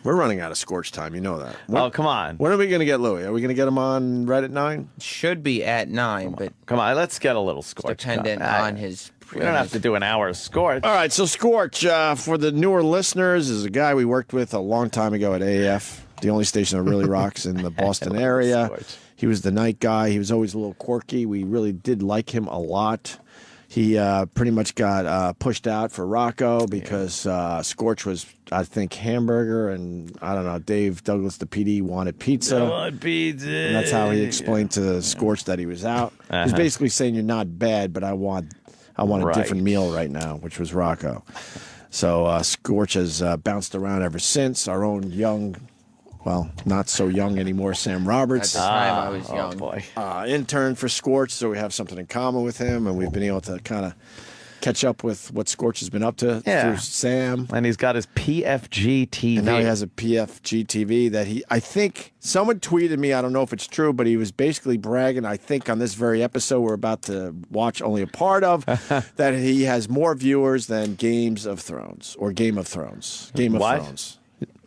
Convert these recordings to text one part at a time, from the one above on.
We're running out of Scorch time. You know that. Oh, come on. When are we going to get Louie? Are we going to get him on right at 9? Should be at 9, but Come on, let's get a little Scorch. dependent on his. We don't have to do an hour of Scorch. All right, so Scorch, for the newer listeners, is a guy we worked with a long time ago at AF, the only station that really rocks in the Boston area. Scorch. He was the night guy. He was always a little quirky. We really did like him a lot. He pretty much got pushed out for Rocco because Scorch was, I think, hamburger, and I don't know, Dave Douglas, the PD, wanted pizza. And that's how he explained to Scorch that he was out. He's basically saying, you're not bad, but I want a different meal right now, which was Rocco. So Scorch has bounced around ever since. Our own young, well, not so young anymore, Sam Roberts. At the time, I was young. Boy. Intern for Scorch, so we have something in common with him, and we've been able to kind of catch up with what Scorch has been up to through Sam. And he's got his PFG TV. And now he has a PFG TV that I think, someone tweeted me, I don't know if it's true, but he was basically bragging, I think on this very episode we're about to watch only a part of, that he has more viewers than Games of Thrones, or Game of Thrones. Game of Thrones.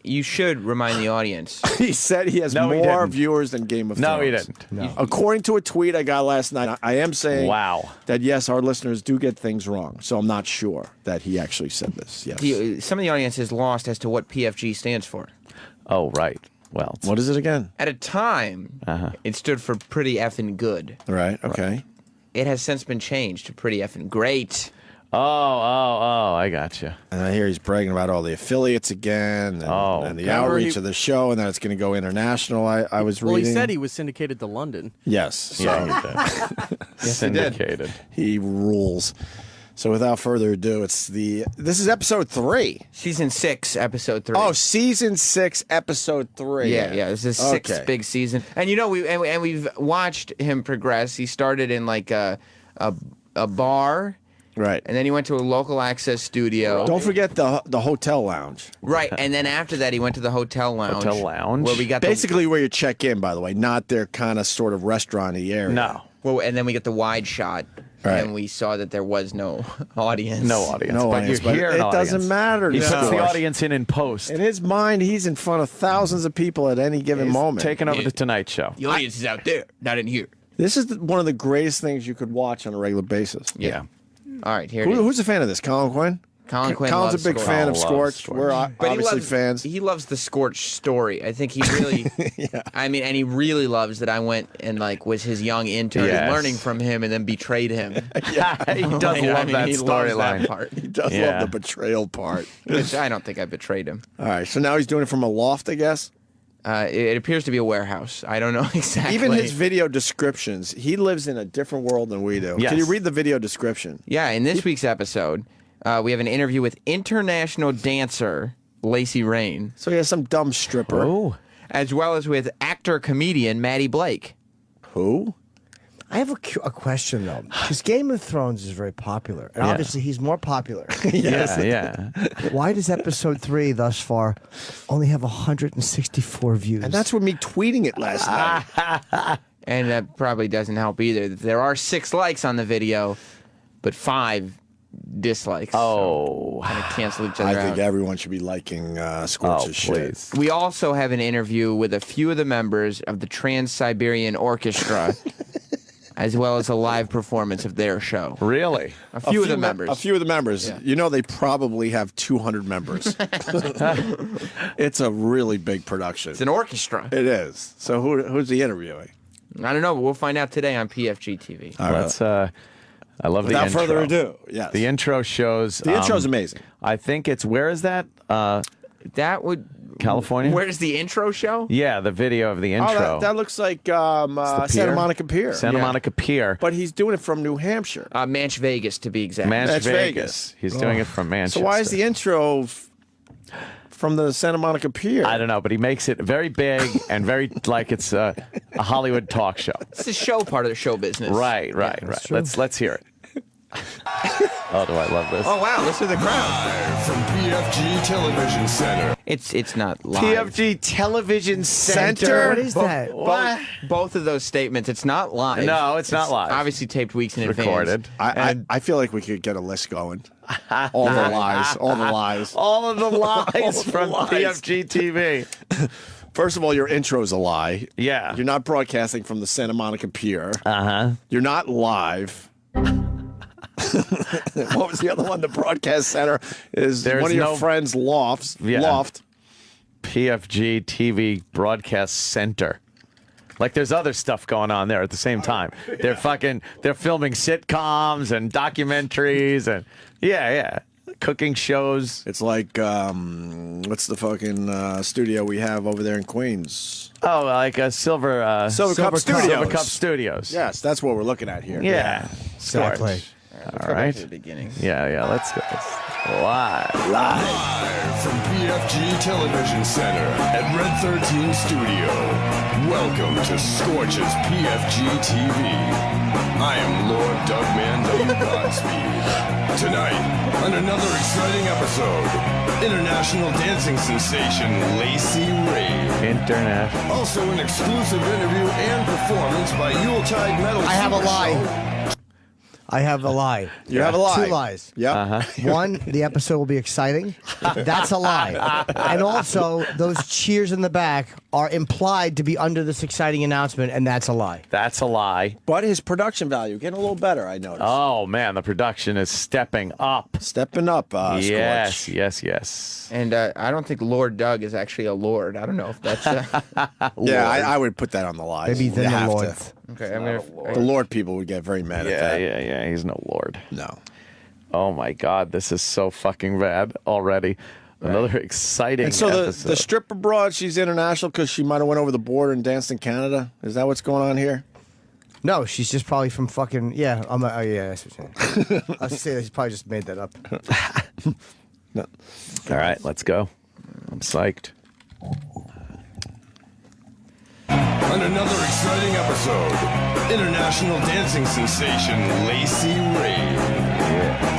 You should remind the audience. He said he has more viewers than Game of Thrones. No, he didn't. No. According to a tweet I got last night, I am saying that, yes, our listeners do get things wrong. So I'm not sure that he actually said this. Yes. Some of the audience is lost as to what PFG stands for. Oh, right. Well, what is it again? At a time, it stood for pretty effing good. Right, okay. It has since been changed to pretty effing great. Oh, I got you. And I hear he's bragging about all the affiliates again, and the outreach of the show, and that it's going to go international. I was reading. Well, he said he was syndicated to London. Yes. So. Yeah, he did. Yes, syndicated. He rules. So without further ado, this is episode 3. Season 6, episode 3. Oh, season 6, episode 3. Yeah. This is 6th big season. And you know, we've watched him progress. He started in like a bar. Right. And then he went to a local access studio. Don't forget the hotel lounge. Right. And then after that, he went to the hotel lounge. Where we got basically where you check in, by the way, not their kind of sort of restaurant-y area. No. Well, and then we get the wide shot. Right. And we saw that there was no audience. No audience. No but audience. But it doesn't matter. He puts the audience in post. In his mind, he's in front of thousands of people at any given moment. Taking over the Tonight Show. The audience is out there, not in here. This is one of the greatest things you could watch on a regular basis. Yeah. All right, here it is. Who's a fan of this? Colin Quinn? Colin's a big fan of Scorch. We're obviously fans. He loves the Scorch story. I think he really, I mean, and he really loves that I went and was his young intern learning from him and then betrayed him. Yeah, he does love that storyline. He does love the betrayal part. Which I don't think I betrayed him. All right, so now he's doing it from a loft, I guess? It appears to be a warehouse. I don't know exactly. Even his video descriptions, he lives in a different world than we do. Yes. Can you read the video description? Yeah, in this week's episode, we have an interview with international dancer Lacey Rain. So he has some dumb stripper. Oh. As well as with actor-comedian Maddie Blake. Who? I have a question, though, because Game of Thrones is very popular, and obviously he's more popular. Yeah. Why does episode 3 thus far only have 164 views? And that's with me tweeting it last night. And that probably doesn't help either. There are 6 likes on the video, but 5 dislikes. Oh. So kind of cancel each other out. I think everyone should be liking Scorch's shit. We also have an interview with a few of the members of the Trans-Siberian Orchestra. As well as a live performance of their show. Really? A few of the members. A few of the members. Yeah. You know, they probably have 200 members. It's a really big production. It's an orchestra. It is. So who's he interviewing? I don't know, but we'll find out today on PFG TV. All right. I love the intro. Without further ado, yes. The intro shows... The intro's amazing. I think it's... Where is that? That would... California? Where's the intro show? Yeah, the video of the intro. Oh, that looks like Santa Monica Pier. Santa Monica Pier. But he's doing it from New Hampshire. Manch Vegas, to be exact. Manch Vegas. He's doing it from Manchester. So why is the intro from the Santa Monica Pier? I don't know, but he makes it very big and very like it's a Hollywood talk show. It's a show part of the show business. Right. Let's hear it. Oh, do I love this? Oh wow, listen to the crowd. Live from PFG Television Center. It's not live. PFG Television Center. What is that? Both of those statements. It's not live. No, it's not live. Obviously taped weeks in Recorded. advance. I feel like we could get a list going. All the lies. All the lies. All of the lies from lies. PFG TV. First of all, your intro's a lie. Yeah. You're not broadcasting from the Santa Monica Pier. Uh-huh. You're not live. What was the other one? The broadcast center is There's one of your no- friends' loft. PFG TV Broadcast Center. Like there's other stuff going on there at the same time. They're filming sitcoms and documentaries and cooking shows. It's like what's the fucking studio we have over there in Queens? Oh, like a Silver Cup Studios. Silver Cup Studios. Yes, that's what we're looking at here. Yeah. Exactly. Scorch. Let's All go back right. to the beginning. Yeah. Let's go. Live. Live from PFG Television Center at Red 13 Studio. Welcome to Scorch's PFG TV. I am Lord Dougman W. Godspeed. Tonight, on another exciting episode, international dancing sensation Lacey Ray. International. Also an exclusive interview and performance by Yuletide Metal I have a Super lie. Show. I have a lie. You have a lie. 2 lies. Yep. One, the episode will be exciting. That's a lie. And also, those cheers in the back are implied to be under this exciting announcement, and that's a lie. That's a lie. But his production value getting a little better, I noticed. Oh man, the production is stepping up. Stepping up, Yes, Scorch. yes. And I don't think Lord Doug is actually a lord. I don't know if that's Yeah, I would put that on the lies. Maybe You then the have to. Lord. okay. I'm gonna. The Lord people would get very mad at that. Yeah. He's no lord. No. Oh my God, this is so fucking bad already. Another exciting And so episode. the stripper broad, she's international because she might have went over the border and danced in Canada. Is that what's going on here? No, she's just probably from fucking, yeah. Oh, yeah, that's what you're saying. I was saying, he's probably just made that up. No. All right, let's go. I'm psyched. On another exciting episode, international dancing sensation Lacey Ray.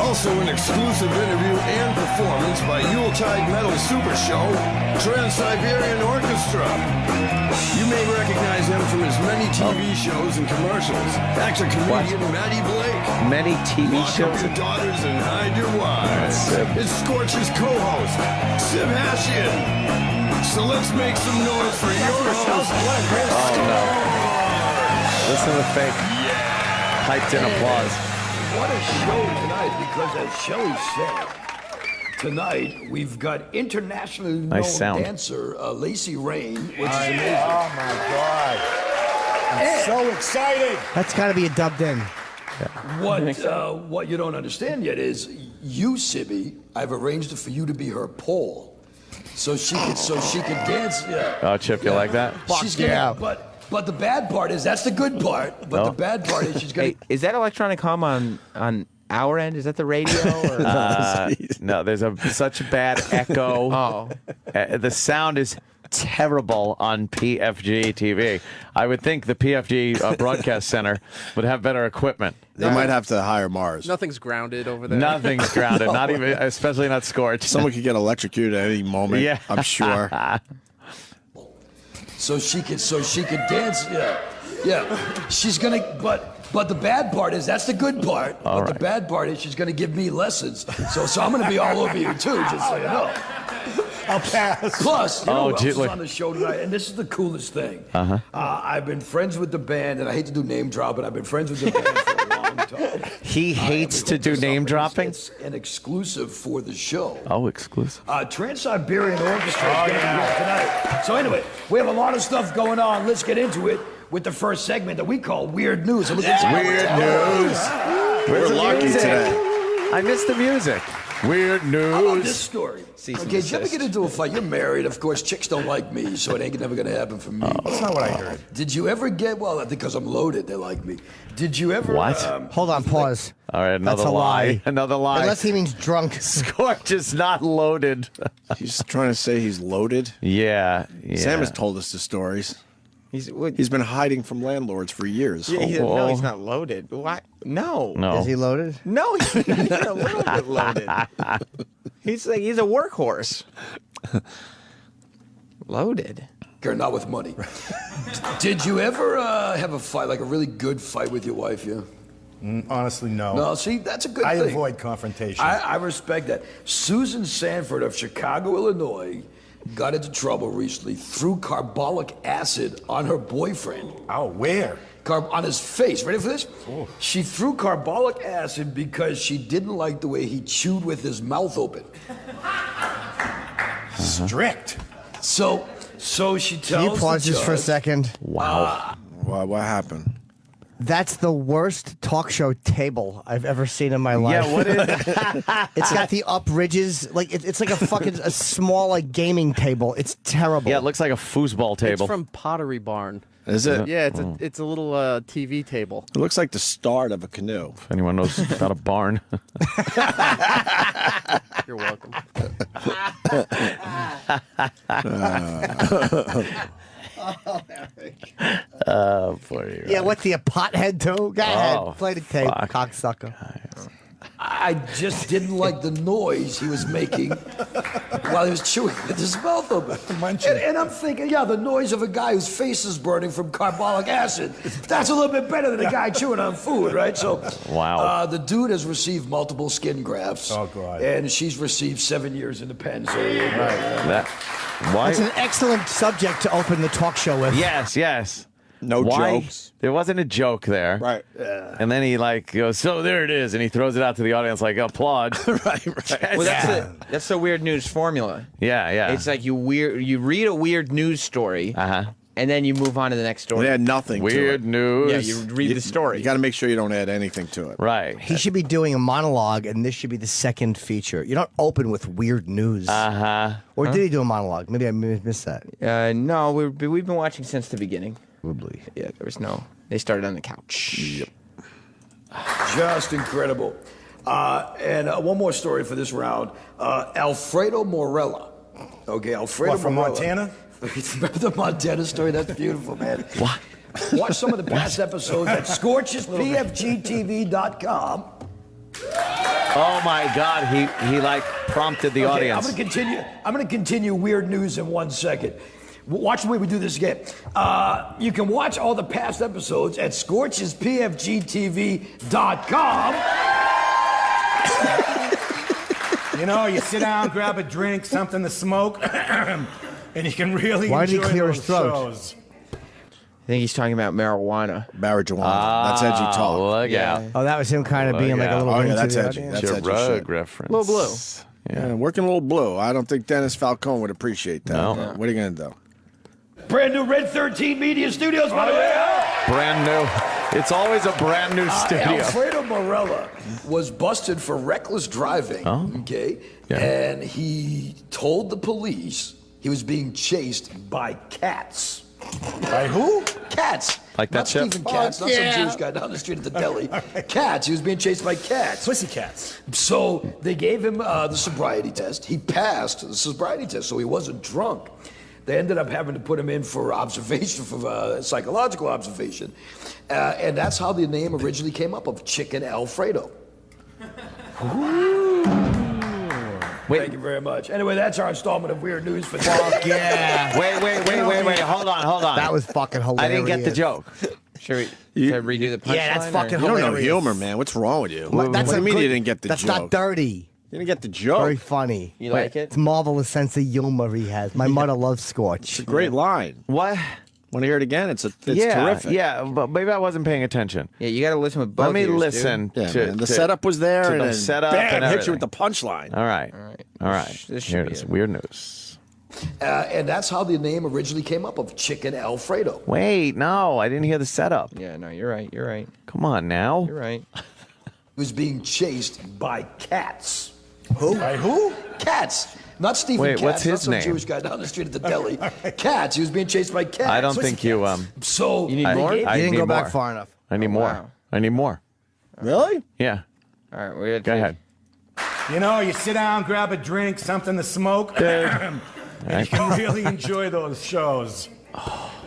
Also an exclusive interview and performance by Yuletide Metal Super Show, Trans-Siberian Orchestra. You may recognize him from his many TV shows and commercials. Actor-comedian Matty Blake. Many TV Lock shows. up your daughters and hide your wives. Sib. It's Scorch's co-host, Sib Hashian. So let's make some noise for your host, Oh no! Listen to the fake hyped in applause. What a show tonight, because as Shelley said, tonight we've got internationally known Nice sound. dancer Lacey Rain, which is amazing. Oh my God. I'm so excited. That's got to be a dubbed in. What you don't understand yet is you, Sibby, I've arranged it for you to be her pole. So she could dance. Yeah. Oh, Chip, you like that? She's gonna, but the bad part is that's the good part. But the bad part is she's gonna. Hey, is that electronic hum on our end? Is that the radio? Or? No, there's such a bad echo. Oh. The sound is terrible on PFG TV. I would think the PFG Broadcast Center would have better equipment. They might have to hire Mars. Nothing's grounded over there. Nothing's grounded, not even, especially not Scorch. Someone could get electrocuted at any moment. Yeah. I'm sure. So she could dance. Yeah. She's gonna. But the bad part is that's the good part. But the bad part is she's gonna give me lessons. So I'm gonna be all over you too, just so you know. I'll pass. Plus, you know who else is look. on the show tonight, and this is the coolest thing. I've been friends with the band, and I hate to do name drop, but I've been friends with the band for a long time. He hates to do name dropping? It's an exclusive for the show. Oh, exclusive. Trans-Siberian Orchestra is going to be here tonight. So anyway, we have a lot of stuff going on. Let's get into it with the first segment that we call Weird News. So Weird news. We're lucky today. I missed the music. Weird How about this news. story? Cease and Okay, did you ever desist. get into a fight? You're married, of course. Chicks don't like me, so it ain't never gonna happen for me. That's not what I heard. Did you ever get? Well, because I'm loaded, they like me. Did you ever? What? Hold on, pause. All right, another That's a lie. Another lie. Unless he means drunk. Scorch is not loaded. He's trying to say he's loaded. Yeah. Sam has told us the stories. He's He's been hiding from landlords for years. no, he's not loaded. Why? No. No. Is he loaded? No, he's not a little bit loaded. He's a workhorse. Loaded. Not with money. Did you ever have a fight, like a really good fight with your wife? Yeah. Honestly, no. No, see, that's a good I thing. avoid confrontation. I respect that. Susan Sanford of Chicago, Illinois, got into trouble recently, threw carbolic acid on her boyfriend. Oh, where? On his face. Ready for this? Oh. She threw carbolic acid because she didn't like the way he chewed with his mouth open. Strict. So she tells Can you pause the this for a judge- second? Wow. What happened? That's the worst talk show table I've ever seen in my life. Yeah, what is It's got the up ridges. Like it's like a small like gaming table. It's terrible. Yeah, it looks like a foosball It's table. from Pottery Barn. Is it? Yeah, it's a little TV table. It looks like the start of a canoe. If anyone knows about a barn. You're welcome. Oh, boy. Yeah, what's he, a pothead too? Go ahead, play the tape, fuck. cocksucker. I just didn't like the noise he was making while he was chewing with his mouth open. And I'm thinking, yeah, the noise of a guy whose face is burning from carbolic acid. That's a little bit better than a guy chewing on food, right? So, Wow. The dude has received multiple skin grafts. Oh, God. And she's received 7 years in the pen. So, Why? That's an excellent subject to open the talk show with. Yes. No Why? jokes. There wasn't a joke there. Right. And then he goes, so there it is. And he throws it out to the audience like, applaud. Right. Well, that's the weird news formula. Yeah. It's like you read a weird news story, Uh-huh. and then you move on to the next story. They had nothing to Weird it. news. Yeah, you read the story. You got to make sure you don't add anything to it. Right. He should be doing a monologue, and this should be the second feature. You don't open with weird news. Uh-huh. Or did he do a monologue? Maybe I missed that. No, we've been watching since the beginning. Probably. Yeah, there was no. They started on the couch. Yep. just incredible. And one more story for this round. Alfredo Morella. Okay, Alfredo What, from Morella. Montana? Remember the Montana story? That's beautiful, man. What? Watch some of the past episodes at scorchespfgtv.com. Oh my God, he like prompted the audience. I'm gonna continue weird news in 1 second. Watch the way we do this again. You can watch all the past episodes at scorchespfgtv.com. You know, you sit down, grab a drink, something to smoke, and you can really Why did he enjoy clear those his throat? shows. I think he's talking about marijuana. Marijuana. That's edgy talk. Look out. Oh, that was him kind of being like a little Oh, yeah, into that's the edgy. audience. That's It's a edgy rug shit. reference. Little blue. Yeah, working a little blue. I don't think Dennis Falcone would appreciate that. No. What are you going to do? Brand new Red 13 Media Studios, by the way. Brand new. It's always a brand new studio. Alfredo Morella was busted for reckless driving. Oh. Okay, Yeah. and he told the police he was being chased by cats. By who? Cats. Like that not ship? Stephen Katz, not some Jewish guy down the street at the deli. Cats. He was being chased by cats. Pussycats. So they gave him the sobriety test. He passed the sobriety test, so he wasn't drunk. They ended up having to put him in for observation, for psychological observation. And that's how the name originally came up of Chicken Alfredo. Wait. Thank you very much. Anyway, that's our installment of Weird News for Fuck yeah. Wait. Hold on. That was fucking hilarious. I didn't get the joke. Should I redo the punchline? Yeah, that's fucking You don't know hilarious. humor, man. What's wrong with you? That's what do a you mean good- you didn't get the That's joke? not dirty. You didn't get the joke. Very funny. You like it? It's marvelous sense of humor he has. My mother loves Scorch. It's a great line. What? Want to hear it again? It's yeah, terrific. Yeah, but maybe I wasn't paying attention. Yeah, you got to listen with both Let me ears, listen Yeah, to man. The setup was there, to and the then setup bam, and hit you with everything. the punchline. All right. All right. This Here should it be is. it. Weird news. And that's how the name originally came up of Chicken Alfredo. Wait, no, I didn't hear the setup. Yeah, no, you're right. You're right. Come on now. You're right. He was being chased by cats. Who? By who? Cats. Not Stephen Wait, Katz, what's not his some name? Jewish guy down the street at the deli. Cats. He was being chased by cats. I don't think you So You need I- more? they gave- I You didn't need go back more. far enough. I need more. wow. I need more. Really? Yeah. All right, we're Go ahead. You know, you sit down, grab a drink, something to smoke, and you can really enjoy those shows.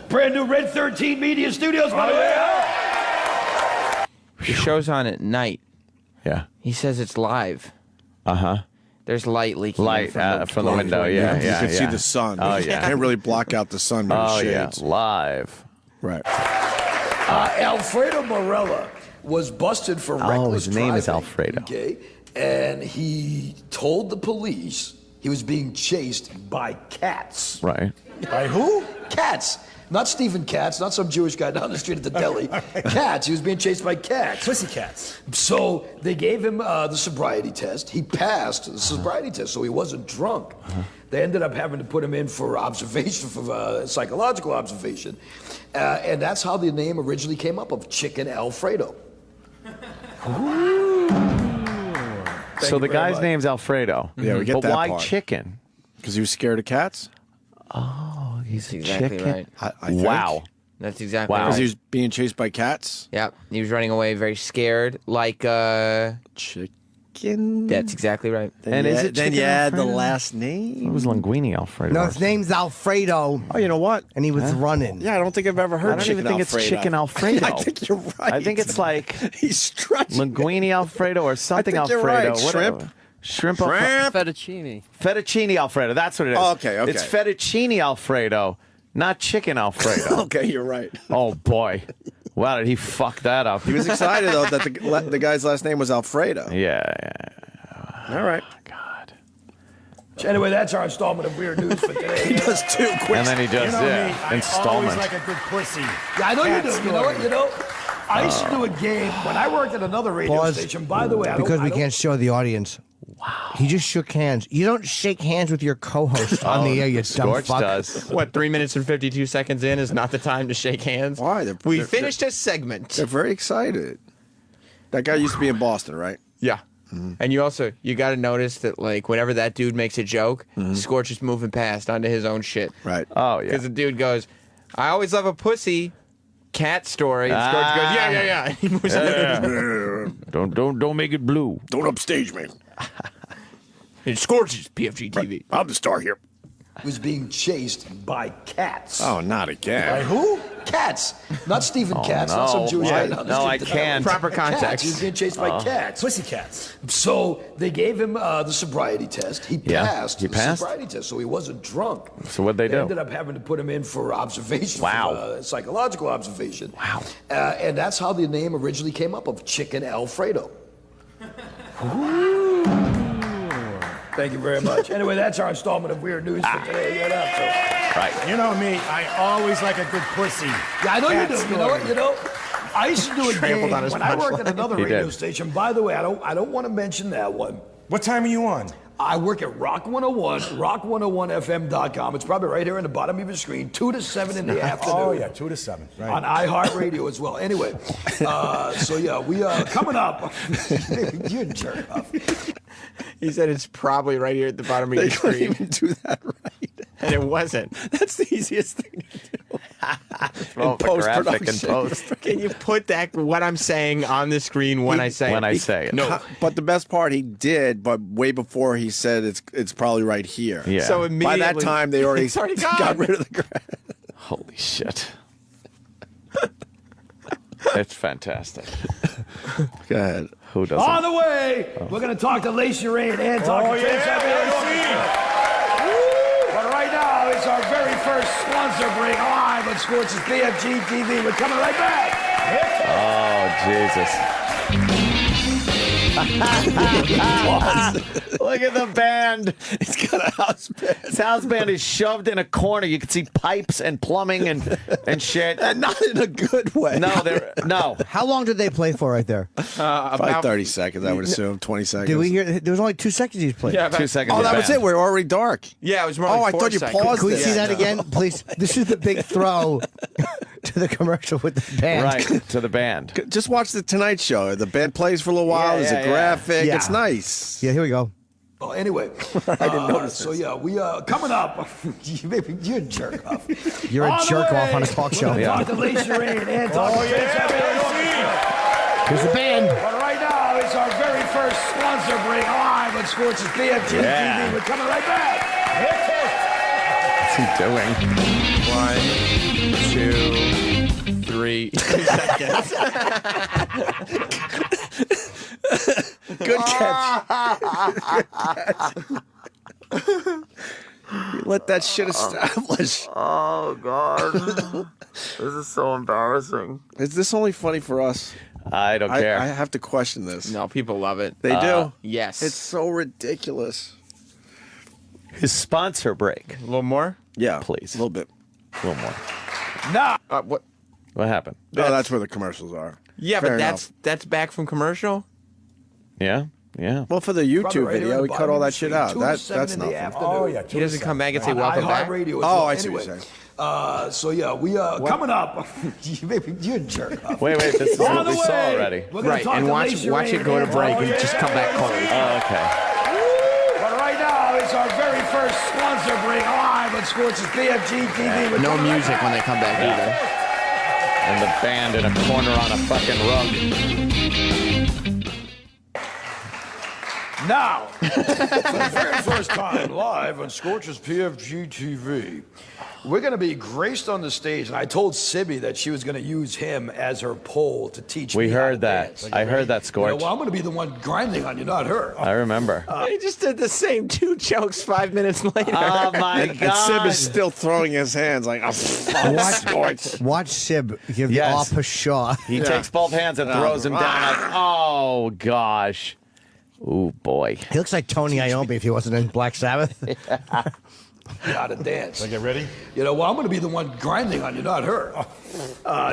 Brand new Red 13 Media Studios, by the way. The show's on at night. Yeah. He says it's live. Uh-huh. There's light leaking Light from the window. Yeah, You yeah, can see yeah. the sun. Oh, You yeah. can't really block out the sun with Oh, shades. yeah. Live. Right. Alfredo Morella was busted for reckless his name is driving, Alfredo. Okay, and he told the police he was being chased by cats. Right. By who? Cats. Not Stephen Katz, not some Jewish guy down the street at the deli. Cats. He was being chased by cats. Pussycats. So they gave him the sobriety test. He passed the sobriety test, so he wasn't drunk. They ended up having to put him in for observation, for psychological observation. And that's how the name originally came up of Chicken Alfredo. So the guy's name's Alfredo. Yeah, we get but that why part. chicken? Because he was scared of cats? Oh, he's That's exactly chicken. right. I think. Wow. That's exactly Wow. right. Because he was being chased by cats? Yep. He was running away very scared, like, Chicken? that's exactly right. And is it then chicken you add the Alfredo? last It name? was linguine Alfredo. No, his name's Alfredo, Oh, you know what? and he was running. Yeah, I don't think I've ever heard I don't chicken even think Alfredo. it's chicken Alfredo. I think you're right. I think it's like He's stretching. linguine Alfredo or something I think you're Alfredo. right. Whatever. Shrimp. Shrimp. Fettuccine. Fettuccine Alfredo. That's what it is. Oh, okay, okay. It's fettuccine Alfredo, not chicken Alfredo. Okay, you're right. Oh, boy. Wow, did he fuck that up? He was excited, though, that the guy's last name was Alfredo. Yeah. All right. God. Anyway, that's our installment of Weird News for today. He does two quick. And then he does, You know me, yeah, I installment. always like a good pussy. Yeah, I know Cat you do. You know what? story. You know, I used to do a game when I worked at another radio Pause. station. By the way, Because we can't show the audience. Wow. He just shook hands. You don't shake hands with your co-host on the air, you dumb Scorch fuck. does. What, 3 minutes and 52 seconds in is not the time to shake hands? Why? We They're- finished a segment. They're very excited. That guy used to be in Boston, right? Yeah. And you got to notice that, like, whenever that dude makes a joke, Scorch is moving past onto his own shit. Right. Oh, yeah. Because the dude goes, I always love a pussy cat story. And Scorch goes, yeah. He moves on. Don't make it blue. Don't upstage me. And Scorch is PFG TV. I'm the star here. was being chased by cats. Oh, not again. By who? Cats. Not Stephen Katz, not some no. Jewish guy down the No, street I at the can't. deli. Proper Cats. context. He was being chased by cats. Pussycats. So they gave him the sobriety test. He Yeah, passed he the passed? sobriety test, so he wasn't drunk. So what'd they do? Ended up having to put him in for observation, Wow. for, psychological observation. Wow. And that's how the name originally came up of Chicken Alfredo. Thank you very much. Anyway, that's our installment of Weird News for today. Get up, so. Right. You know me, I always like a good pussy. Yeah, I know you Cat do. story. You know what? You know, I used to do a Trampled game on his when I worked at another He radio did. station. By the way, I don't want to mention that one. What time are you on? I work at Rock 101, rock101fm.com. It's probably right here in the bottom of your screen, 2 to 7 in the afternoon. Oh, yeah, 2 to 7. Right. On iHeartRadio as well. Anyway, so yeah, we are coming up. You're a jerk off. He said it's probably right here at the bottom of your They couldn't screen. even do that right. And it wasn't. That's the easiest thing to do. Throw up a graphic in post-production. post. Can you put that what I'm saying on the screen when I say When it? I say it. No. But the best part, he did, but way before he said it's probably right here. Yeah. So By immediately, that time, they already, It's already got gone. rid of the grass. Holy shit. It's fantastic. Go ahead. Who doesn't? On the way, we're going to talk to Lacey Rain and talk to But right now, it's our very first sponsor break live on Scorch's PFG TV. We're coming right back. Oh, Jesus. Look at the band. He's got a house band. His house band is shoved in a corner. You can see pipes and plumbing and shit. And not in a good way. No. How long did they play for right there? Probably 30 seconds, I would assume. 20 seconds. Did we hear? There was only 2 seconds he played. Yeah, about 2 seconds. Oh, of that was band. it. We're already dark. Yeah, it was more Oh, like I 4 thought you seconds. paused Can we this. see that again, please? This is the big throw to the commercial with the band. Right, to the band. Just watch the Tonight Show. The band plays for a little while. Yeah, There's yeah, a yeah. graphic. Yeah. It's nice. Yeah, here we go. Well, anyway, I didn't notice. So yeah, we coming up. You're a jerk off. You're a On the jerk way, off on a talk show. We're going to talk to Lacey Rain and talk to Here's the band. But right now, it's our very first sponsor break live on Scorch's PFG TV. We're coming right back. he doing? 1, 2, 3 seconds. Good catch. You let that shit establish. Oh God, this is so embarrassing. Is this only funny for us? I don't care. I have to question this. No, people love it. They do? Yes. It's so ridiculous. His sponsor break. a little more. Yeah. Please. A little bit. A little more. What? What happened? No, that's where the commercials are. Yeah, Fair but enough. that's back from commercial. Yeah. Yeah. Well, for the YouTube Brother, right here video, on we the cut bottom all of the that shit screen, out. 2 to 7 That's in the nothing. afternoon. Oh, yeah. He doesn't come back and say On welcome back. iHeartRadio as Oh, well. I see what Anyway, you're saying. so yeah, we coming up. You're a jerk. Off. Wait. This is On what the we saw way. already. We're gonna Right, talk and to watch Lacey it Ray go to and break and yeah. just come back cold. Oh, okay. But right now, it's our very first sponsor break live on Scorch's PFG TV. We're No coming right music now. when they come back either. And the band in a corner on a fucking rug. Now, for the very first time live on Scorch's PFG TV, we're going to be graced on the stage. And I told Sibby that she was going to use him as her pole to teach me. We how heard to that. dance. I heard that, You know, Scorch. well, I'm going to be the one grinding on you, not her. I remember. He just did the same 2 jokes 5 minutes later. Oh my And Sib God. is still throwing his hands like, oh, fuck, Scorch. Watch Sib give Yes. the pshaw. He takes both hands and throws him down. Like, oh gosh. Ooh boy. He looks like Tony Iommi if he wasn't in Black Sabbath. How to dance. Get ready? You know, well, I'm going to be the one grinding on you, not her.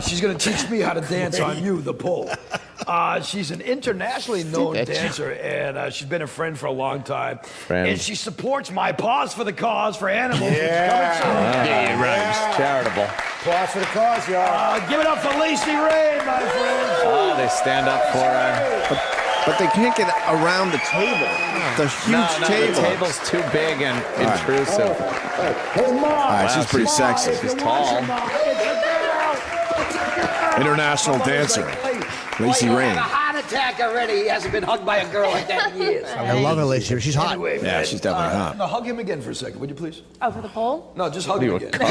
She's going to teach me how to dance on you, the pole. She's an internationally known dancer, and she's been a friend for a long time. And she supports my Paws for the Cause for animals. Yeah, Yeah, rhymes. Charitable. Applause for the cause, y'all. give it up for Lacey Ray, my friends. Oh, they stand up for But they can't get around the table. The huge table. The table's too big and intrusive. All right, she's pretty sexy. She's tall. International dancer, Lacey Rain. Heart attack already. He hasn't been hugged by a girl like that in years. I love her, Lacey. She's hot. Anyway, Yeah, she's definitely hot. No, hug him again for a second, would you please? Oh, for the poll? No, just hug him again. Nobody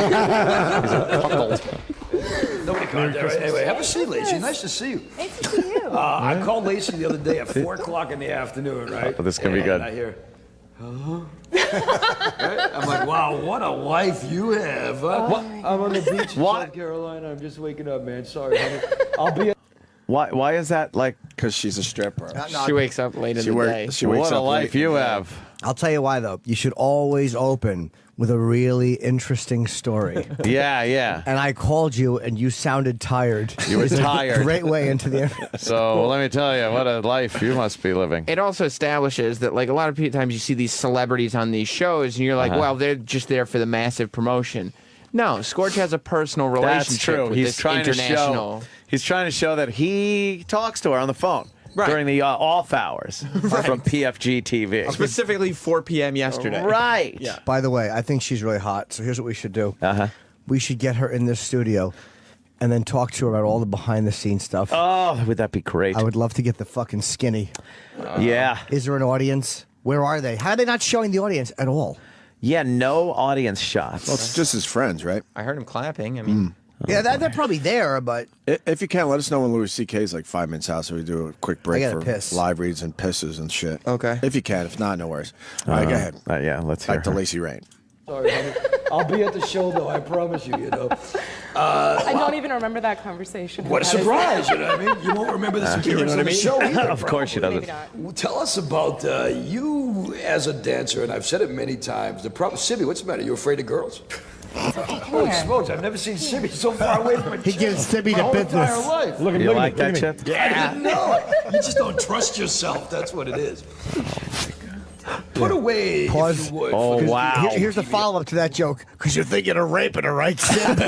caught that. Right? Anyway, have a seat, Lacey. Nice to see you. Nice to see you. I called Lacey the other day at 4 o'clock in the afternoon, right? Oh, this can be good. And I hear, right? I'm like, wow, what a life you have. What? I'm on the beach in What? South Carolina. I'm just waking up, man. Sorry, honey. I'll be at Why is that like? Because she's a stripper. She wakes up late in She, the day. she wakes What a up life late. you have. I'll tell you why, though. You should always open with a really interesting story. Yeah. And I called you, and you sounded tired. You were It's a tired. Great way into the. So let me tell you, what a life you must be living. It also establishes that, like, a lot of times you see these celebrities on these shows, and you're like, well, they're just there for the massive promotion. No, Scorch has a personal relationship That's true. with He's this trying international. to show. He's trying to show that he talks to her on the phone Right. during the off hours from PFG TV. Specifically 4 p.m. yesterday. Right. Yeah. By the way, I think she's really hot. So here's what we should do. Uh-huh. We should get her in this studio and then talk to her about all the behind-the-scenes stuff. Oh, would that be great? I would love to get the fucking skinny. Yeah. Is there an audience? Where are they? How are they not showing the audience at all? Yeah, no audience shots. Well, it's just his friends, right? I heard him clapping. I mean, Yeah, they're probably there, but If you can, let us know when Louis C.K.'s like 5 minutes out so we do a quick break gotta for piss. live reads and pisses and shit. Okay. If you can. If not, no worries. All right, go ahead. Yeah, let's hear Back to her. Lacey Rain. Sorry, honey. I'll be at the show, though. I promise you, you know. I don't even remember that conversation. What a surprise, you know what I mean? You won't remember this appearance on the show either. Of course she doesn't. Maybe not. Well, tell us about you as a dancer, and I've said it many times. The problem, Sibby, what's the matter? You afraid of girls? Holy smokes, I've never seen Sibby so far away from a He chick gives Sibby my the whole business. entire life. Look at me. You Look like at me. that Look at me. shit? I didn't know it. You just don't trust yourself. That's what it is. Put away, Pause. if you would. Oh, for- wow. Here's the follow-up to that joke. Because you're thinking of raping her, right, Sid?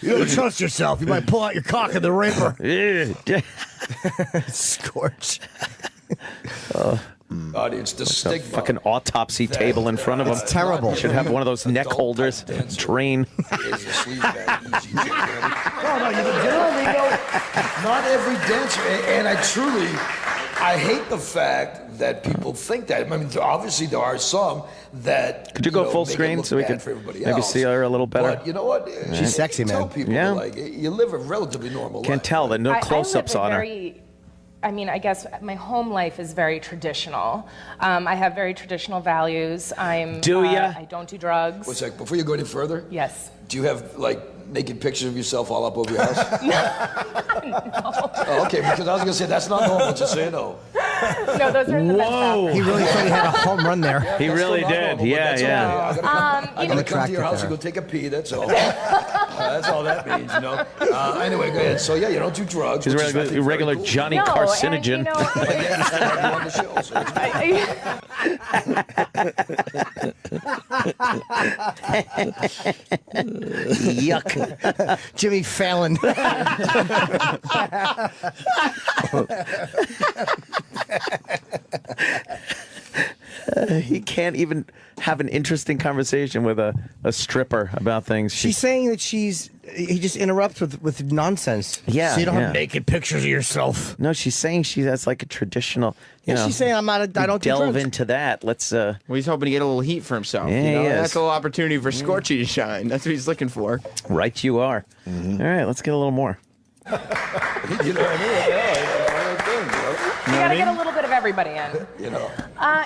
You don't trust yourself. You might pull out your cock and the raper. Scorch. Audience, the stigma. Fucking autopsy table in front of him. It's terrible. Should have one of those neck holders. Drain. Is a sleeve bag easy? No, you generally know. Not every dancer, and I hate the fact that people think that. I mean, obviously there are some that. Could you go full make it screen look so we bad could for everybody maybe else. see her a little better? But you know what? She's sexy, man. Tell people Yeah. like you live a relatively normal Can't life. tell. There are no close-ups on her. I mean, I guess my home life is very traditional. I have very traditional values. Do ya? I don't do drugs. What's that? Before you go any further? Yes. Do you have like naked pictures of yourself all up over your house? No. Oh, okay, because I was gonna say that's not normal. Just so you know. No, those are in the men's bathroom. He really thought he had a home run there. He That's really still not did. normal, but Yeah, that's yeah. okay. I gotta come to your house and go take a pee. That's all. That's all that means, you know. Anyway, go ahead. So yeah, you don't do drugs. She's which is, I think, regular very cool. Johnny No, carcinogen. and, you know, But yeah, it's not on the show, so it's Yuck. Jimmy Fallon. He can't even have an interesting conversation with a stripper about things. She's saying that he just interrupts with nonsense. Yeah, So you don't yeah. have naked pictures of yourself. No, she's saying that's like a traditional. You know, She's saying I don't do delve drugs. into that. Let's. Well, he's hoping to get a little heat for himself. Yeah, you know? he is. That's a little opportunity for Scorchy to shine. That's what he's looking for. Right, you are. All right, let's get a little more. You know what I mean? Yeah, it's one of those things, you know? You gotta get a little bit of everybody in. You know.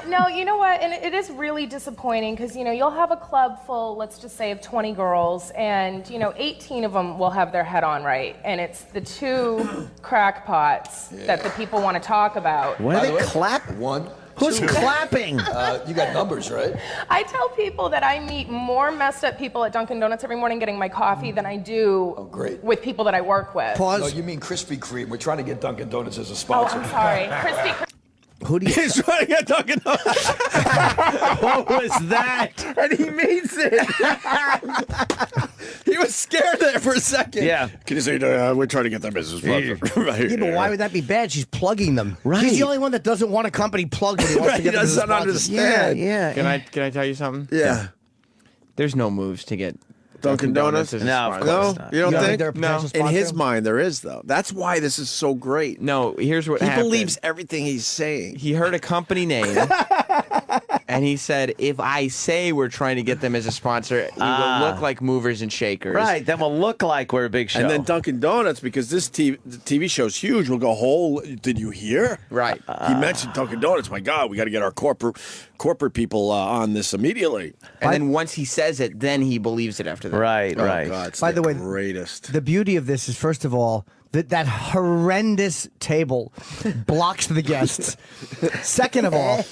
No, you know what? And it is really disappointing because, you know, you'll have a club full, let's just say, of 20 girls, and, you know, 18 of them will have their head on right. And it's the two crackpots that the people want to talk about. What By are the they way, clap? One. Who's two. clapping? You got numbers, right? I tell people that I meet more messed up people at Dunkin' Donuts every morning getting my coffee than I do with people that I work with. No, you mean Krispy Kreme. We're trying to get Dunkin' Donuts as a Oh, sponsor. I'm sorry. Krispy Kreme. Who do you? He's trying to get Dunkin' Donuts. What was that? And he means it. He was scared there for a second. Yeah. Can you say we're trying to get that business right here? Yeah, but why would that be bad? She's plugging them. Right. He's the only one that doesn't want a company plugged. When he wants Right, to he get them as a doesn't sponsor. understand. Yeah. Can I tell you something? Yeah. There's no moves to get Dunkin' Donuts? as a No, of sponsor. course No, not. you don't You don't think? they're a potential In sponsor? his mind, there is though. That's why this is so great. No, here's what He happened. believes everything he's saying. He heard a company name, and he said, if I say we're trying to get them as a sponsor, we will look like movers and shakers. Right, then we'll look like we're a big show. And then Dunkin' Donuts, because this the TV show's huge, will go, did you hear? Right. He mentioned Dunkin' Donuts. My God, we got to get our corporate people on this immediately. And then once he says it, then he believes it after that. right, Oh, right. God, it's By the way, greatest. The beauty of this is, first of all, that horrendous table blocks the guests. Second of all,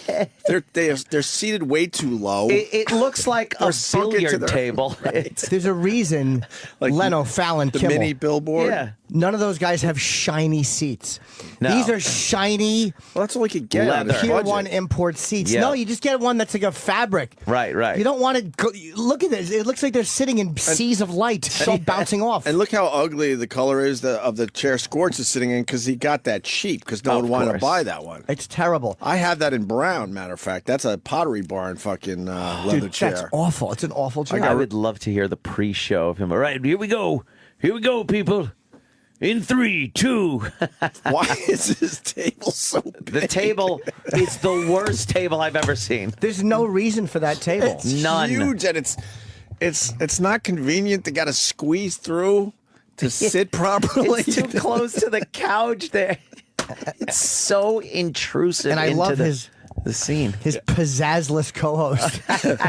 They're seated way too low. It looks like a They're sunk into billiard their- table. It's, there's a reason Like Leno, Fallon, the Kimmel. mini billboard. yeah. None of those guys have shiny seats. No. These are shiny Well, that's all he could get. on Leather. his Tier budget. 1 import seats. Yeah. No, you just get one that's like a fabric. Right, right. You don't want to go, look at this. It looks like they're sitting in seas of light, so bouncing off. And look how ugly the color is of the chair Scorch is sitting in because he got that cheap because no Of one wanted to course. buy that one. It's terrible. I have that in brown, matter of fact. That's a Pottery Barn fucking leather Dude, chair. that's awful. It's an awful chair. I would love to hear the pre-show of him. All right, here we go. Here we go, people. In 3, 2. Why is this table so big? The table is the worst table I've ever seen. There's no reason for that table. None. Huge, and it's not convenient. They got to squeeze through to sit properly. It's too close to the couch there. It's so intrusive And I into love the scene. his pizzazzless co-host.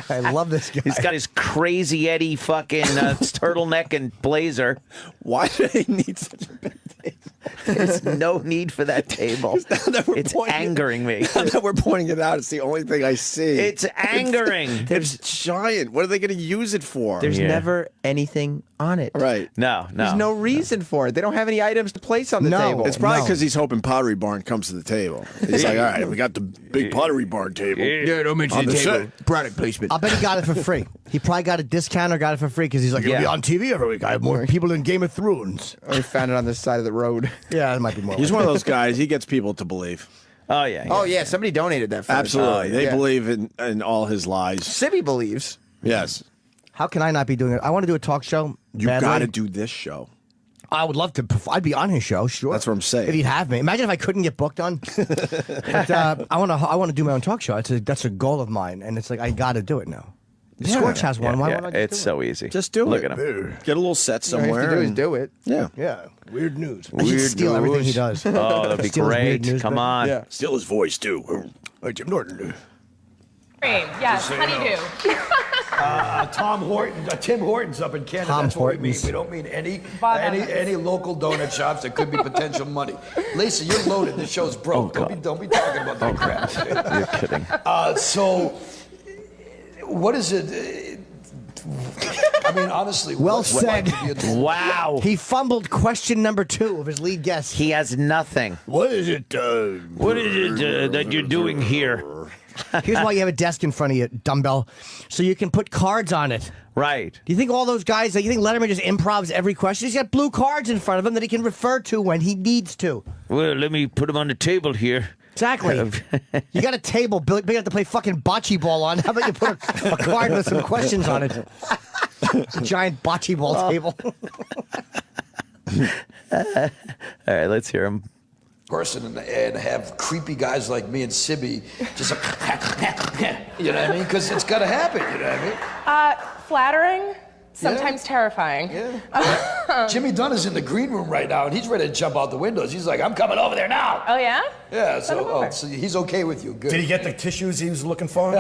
I love this guy. He's got his crazy Eddie fucking turtleneck and blazer. Why do they need such a big table? There's no need for that table. It's angering me. Now that we're pointing it out, it's the only thing I see. It's angering. It's giant. What are they going to use it for? There's Yeah. never anything on it. Right. No. There's no reason for it. They don't have any items to place on the No. table. It's probably No. because he's hoping Pottery Barn comes to the table. He's like, all right, we got the big Pottery Barn table. Yeah, don't mention On the the table. set. Product placement. I'll bet he got it for free. He probably got a discount or got it for free because he's like, it'll be Yeah. on TV every week. I have more people in Game of Thrones. I found it on the side of the road. Yeah, it might be more. He's one of those guys. He gets people to believe. Oh, yeah. Oh, yeah, somebody donated that for us. Absolutely. They Yeah. believe in all his lies. Sibby believes. Yes. How can I not be doing it? I want to do a talk show. You badly. got to do this show. I would love to. I'd be on his show, sure. That's what I'm saying. If he'd have me. Imagine if I couldn't get booked on. But, I want to do my own talk show. That's a goal of mine, and it's like I got to do it now. Scorch has one. Why don't I just It's do so easy. Just do Look it. at him. Get a little set All you somewhere. have to do is and- do it. Yeah. Yeah. Weird news. I should steal everything he does. Oh, that'd be Steal his weird great. news Come bit. on. Yeah. Steal his voice, too. Jim Norton. Yes, honeydew. Tim Hortons up in Canada. Tom That's what we mean. Hortons. We don't mean any Bob Evans. local donut shops that could be potential money. Lisa, you're loaded. This show's broke. Don't be talking about that crap. You're kidding. So, what is it? I mean, honestly, Well what's said. like to be a- Wow. He fumbled question number 2 of his lead guest. He has nothing. What is it? What is it that you're doing here? Here's why you have a desk in front of you, dumbbell, so you can put cards on it. Right. Do you think all those guys, you think Letterman just improvs every question? He's got blue cards in front of him that he can refer to when he needs to. Well, let me put him on the table here. Exactly. You got a table big enough to play fucking bocce ball on. How about you put a card with some questions on it? A giant bocce ball table. All right, let's hear him. person and have creepy guys like me and Sibby just you know what I mean? Because it's got to happen, you know what I mean? Flattering, sometimes terrifying. Yeah. Jimmy Dunn is in the green room right now, and he's ready to jump out the windows. He's like, I'm coming over there now. Oh, yeah? Yeah, so he's okay with you. Good. Did he get the tissues he was looking for?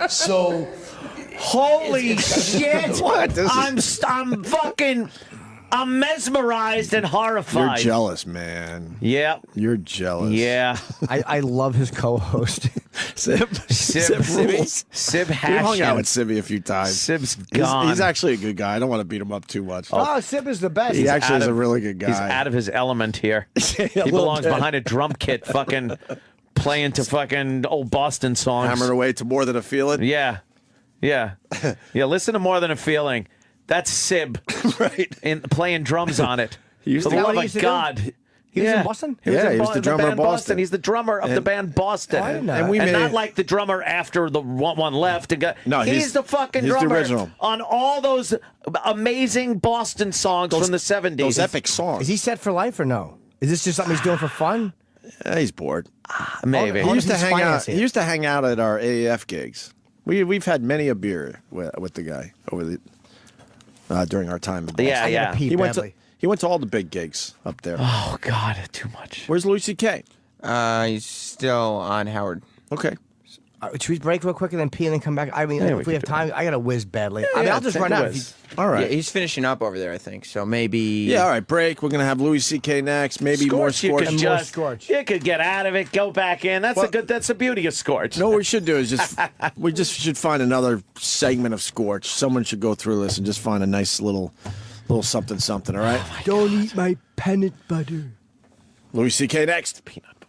So, Holy shit! What? I'm mesmerized and You're horrified. jealous, man. Yeah. You're jealous. Yeah. I love his co-host. Sib rules. Sib We hung Hashem. out with Sibby a few times. Sib's He's- gone. He's actually a good guy. I don't want to beat him up too much. Oh, Sib is the best. He actually out is a of- really good guy. He's out of his element here. He little belongs bit. behind a drum kit, fucking playing to fucking old Boston songs. Hammered away to more than a feeling. Yeah. Yeah. Yeah, listen to More Than a Feeling. That's Sib. Right. Playing drums on it. He used For to- the Is that love what he of used to do? God. He was in Boston? He was, Yeah, in he was Bo- the drummer band of Boston. He's the drummer of the band Boston. I know. And we made not it- like the drummer after the one left. And No, he's the fucking he's the drummer original. on all those amazing Boston songs from the 70s. Those epic songs. Is he set for life or no? Is this just something he's doing for fun? He's bored. Maybe. He used to he's hang out. financing He it. used to hang out at our AAF gigs. We've had many a beer with the guy over the during our time. in Boston. Yeah, I gotta yeah. pee He went badly. to all the big gigs up there. Oh, God, too much. Where's Louis C.K.? He's still on Howard. Okay. Should we break real quick and then pee and then come back? I mean, Yeah, if we have time, I got to whiz badly. I mean, yeah, I'll just take run a out. whiz. All right. Yeah, he's finishing up over there, I think. So maybe. Yeah, all right, break. We're going to have Louis C.K. next. Maybe more Scorch, you Scorch. could And more just, Scorch. you could get out of it, go back in. That's the beauty of Scorch. No, what we should do is we just should find another segment of Scorch. Someone should go through this and just find a nice little something, all right? Don't eat my peanut butter. Louis C.K. next. Peanut butter.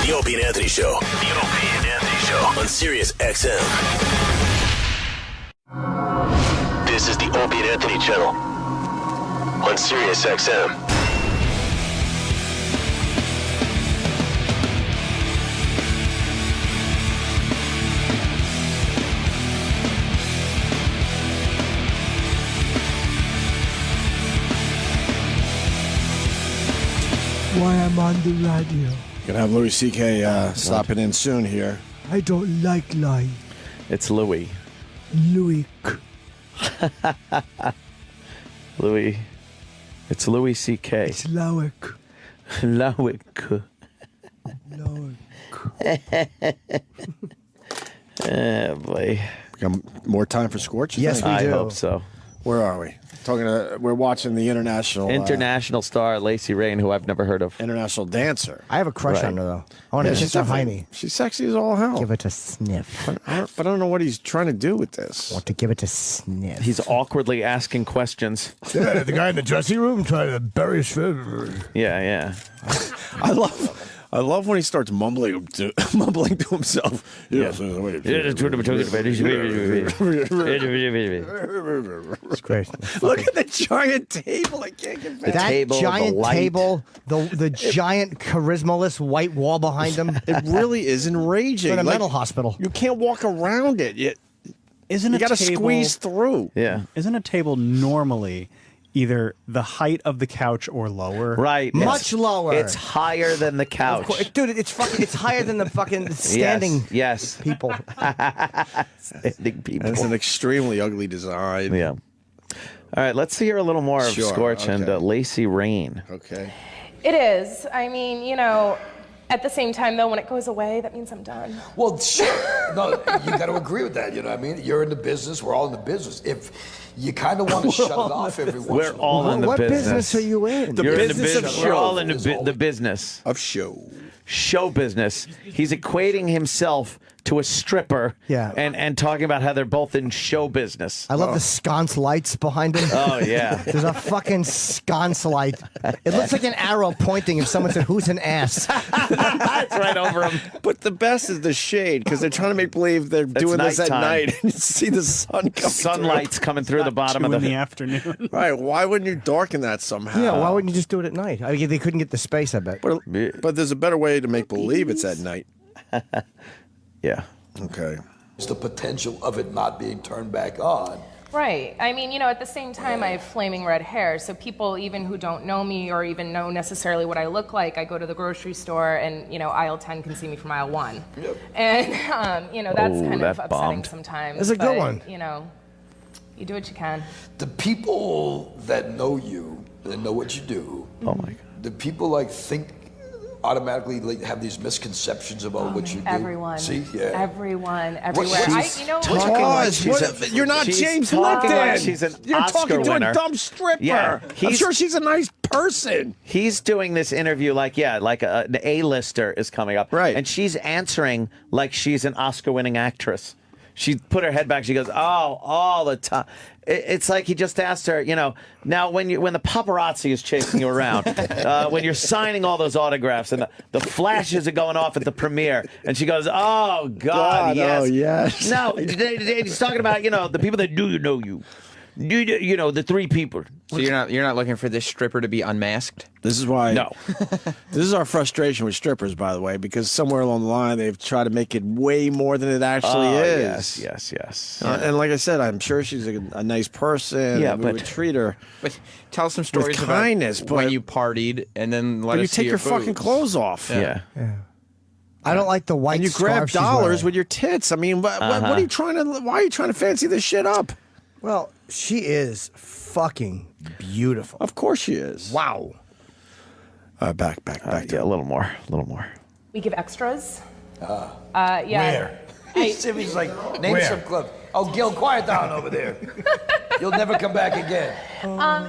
The Opie and Anthony Show. The Opie and Anthony Show on Sirius XM. This is the Opie and Anthony channel on Sirius XM. Why I'm on the radio. Gonna have Louis C.K. stopping in soon here. I don't like lying. It's Louis. Louis. Louis. It's Louis C.K. It's Lowick. Louis. Oh, boy. Got more time for Scorch? you Yes, think? we do. I hope so. Where are we? We're watching the international International star Lacey Rain, who I've never heard of. international dancer. I have a crush Right. on her, though. I want to kiss her hiney. She's sexy as all hell. Give it a sniff. But I don't know what he's trying to do with this. Want to give it a sniff. He's awkwardly asking questions. Yeah, the guy in the dressing room trying to bury his food. Yeah, yeah. I love when he starts mumbling to himself. Yes. It's Great. Look at the giant table. I can't get back. That table, the giant light. table, the giant charismaless white wall behind him. It really is enraging. In a Like, mental hospital. You can't walk around it. Isn't You a got to table- squeeze through. Yeah. Isn't a table normally either the height of the couch or lower? Right. Much lower. It's higher than the couch. Dude, it's fucking. It's higher than the fucking standing Yes. people. Standing people. It's an extremely ugly design. Yeah. All right, let's hear a little more of Sure, Scorch and okay. Lacey Rain. Okay. It is. I mean, you know, at the same time, though, when it goes away, that means I'm done. Well, sure. No, you got to agree with that. You know what I mean? You're in the business. We're all in the business. If you kind of want to shut it off every once We're in a while. all in the What business. business are you in? The You're in the business of business. show. We're all in is all- the business. Of show. Show business. He's equating himself to a stripper. Yeah. And talking about how they're both in show business. I love the sconce lights behind him. Oh, yeah. There's a fucking sconce light. It looks like an arrow pointing if someone said, "Who's an ass?" It's right over him. But the best is the shade because they're trying to make believe they're doing this at nighttime. night and you see the sun coming Sunlight's coming through the bottom 2 of in the the afternoon. through. Right. Why wouldn't you darken that somehow? Yeah, why wouldn't you just do it at night? I mean, they couldn't get the space, I bet. But there's a better way to make believe it's at night. Yeah. Okay. It's the potential of it not being turned back on. Right. I mean, you know, at the same time, I have flaming red hair. So people, even who don't know me or even know necessarily what I look like, I go to the grocery store and, you know, aisle 10 can see me from aisle 1. Yep. And, you know, that's Oh, kind that of upsetting bombed. sometimes. That's a good but, one. You know, you do what you can. The people that know you, that know what you do, Oh, my God. the people like think automatically like, have these misconceptions about what you do. Everyone. See? Yeah. Everyone. Everywhere. she's You know, talking like You're not she's James talking Lipton. like she's an You're Oscar talking to winner. a dumb stripper. Yeah, I'm sure she's a nice person. He's doing this interview like an A-lister is coming up. Right. And she's answering like she's an Oscar-winning actress. She put her head back. She goes, "Oh, all the time." It's like he just asked her, you know, now when the paparazzi is chasing you around, when you're signing all those autographs and the flashes are going off at the premiere, and she goes, "Oh God, yes, oh, yes." No, he's talking about, you know, the people that do know you. You know, the 3 people. So you're not looking for this stripper to be unmasked? This is why. No. This is our frustration with strippers, by the way, because somewhere along the line they've tried to make it way more than it actually is. Yes. And like I said, I'm sure she's a nice person. Yeah, and we but- would treat her. But tell some stories kindness, about when but- you partied and then let But you us see take your boobs. fucking clothes off. Yeah. I don't like the white. And you grab scarf she's dollars wearing. with your tits. I mean, what are you trying to? Why are you trying to fancy this shit up? Well, she is fucking beautiful. Of course she is. Wow. Back. Yeah, a little more. we give extras. Yeah. Where? He's like, name Where? some club. Oh, Gil, quiet down over there. You'll never come back again.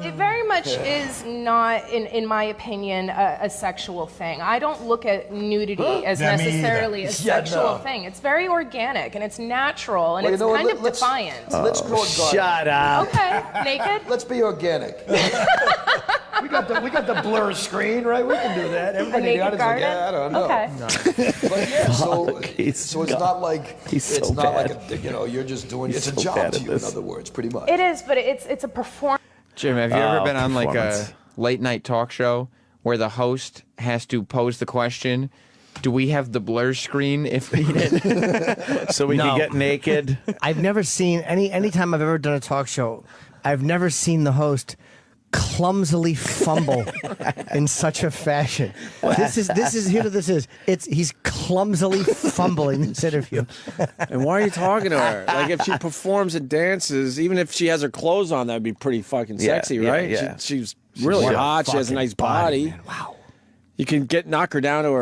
It very much is not, in my opinion, a sexual thing. I don't look at nudity as Yeah, me necessarily a either. sexual Yeah, no. thing. It's very organic and it's natural and Well, you it's know what, kind of let's- defiant. Let's grow a garden. Shut up. Okay, naked. Let's be organic. We got the blur screen, right? We can do that. A Everybody naked honest, garden. yeah, I don't know. Okay. But yeah, so He's it's not like He's it's so not bad. like a, you know, you're just doing He's it's a so job bad to at you, in this. other words, pretty much. It is, but it's a performance. Jim, have you ever Oh, been on like a performance. late night talk show where the host has to pose the question, do we have the blur screen if needed? So we No. can get naked. I've never seen any time I've ever done a talk show, I've never seen the host clumsily fumble in such a fashion. This is here what this is. He's clumsily fumbling this interview. And why are you talking to her? Like if she performs and dances, even if she has her clothes on, that'd be pretty fucking Yeah, sexy, yeah, right? yeah. She's really What a hot. She has a fucking nice body. man. Wow. You can knock her down to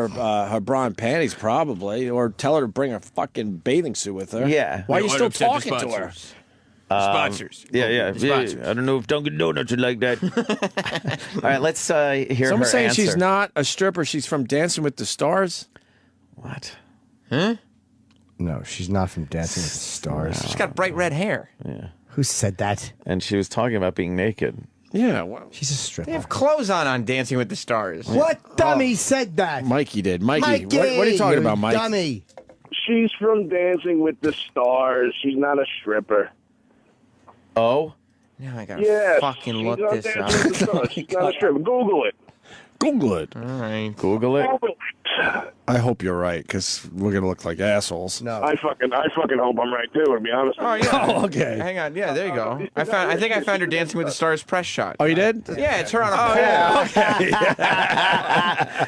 her bra and panties probably, or tell her to bring a fucking bathing suit with her. Yeah. Why are you still talking to her? Sponsors. Yeah. I don't know if Dunkin' Donuts would like that. All right, let's hear Someone's her saying answer. she's not a stripper. She's from Dancing with the Stars. What? No, she's not from Dancing with the Stars. She's got bright red hair. Who said that? And she was talking about being naked. Yeah. Well, She's a stripper. They have clothes on Dancing with the Stars. What dummy said that? Mikey did. Mikey, Mikey, what are you talking about, Mike? Dummy. She's from Dancing with the Stars. She's not a stripper. Oh? Now I gotta Yes. fucking she's look on this Dancing up. with the Stars. She's not a stripper. Google it. Google it. All right. Google it. Google it. I hope you're right, because we're gonna look like assholes. No. I fucking hope I'm right too. To be honest. Oh yeah. Oh, okay. Hang on. Yeah, there you go. I think I found her Dancing with the Stars press shot. Oh, you did? Yeah, it's her on a pole. Yeah,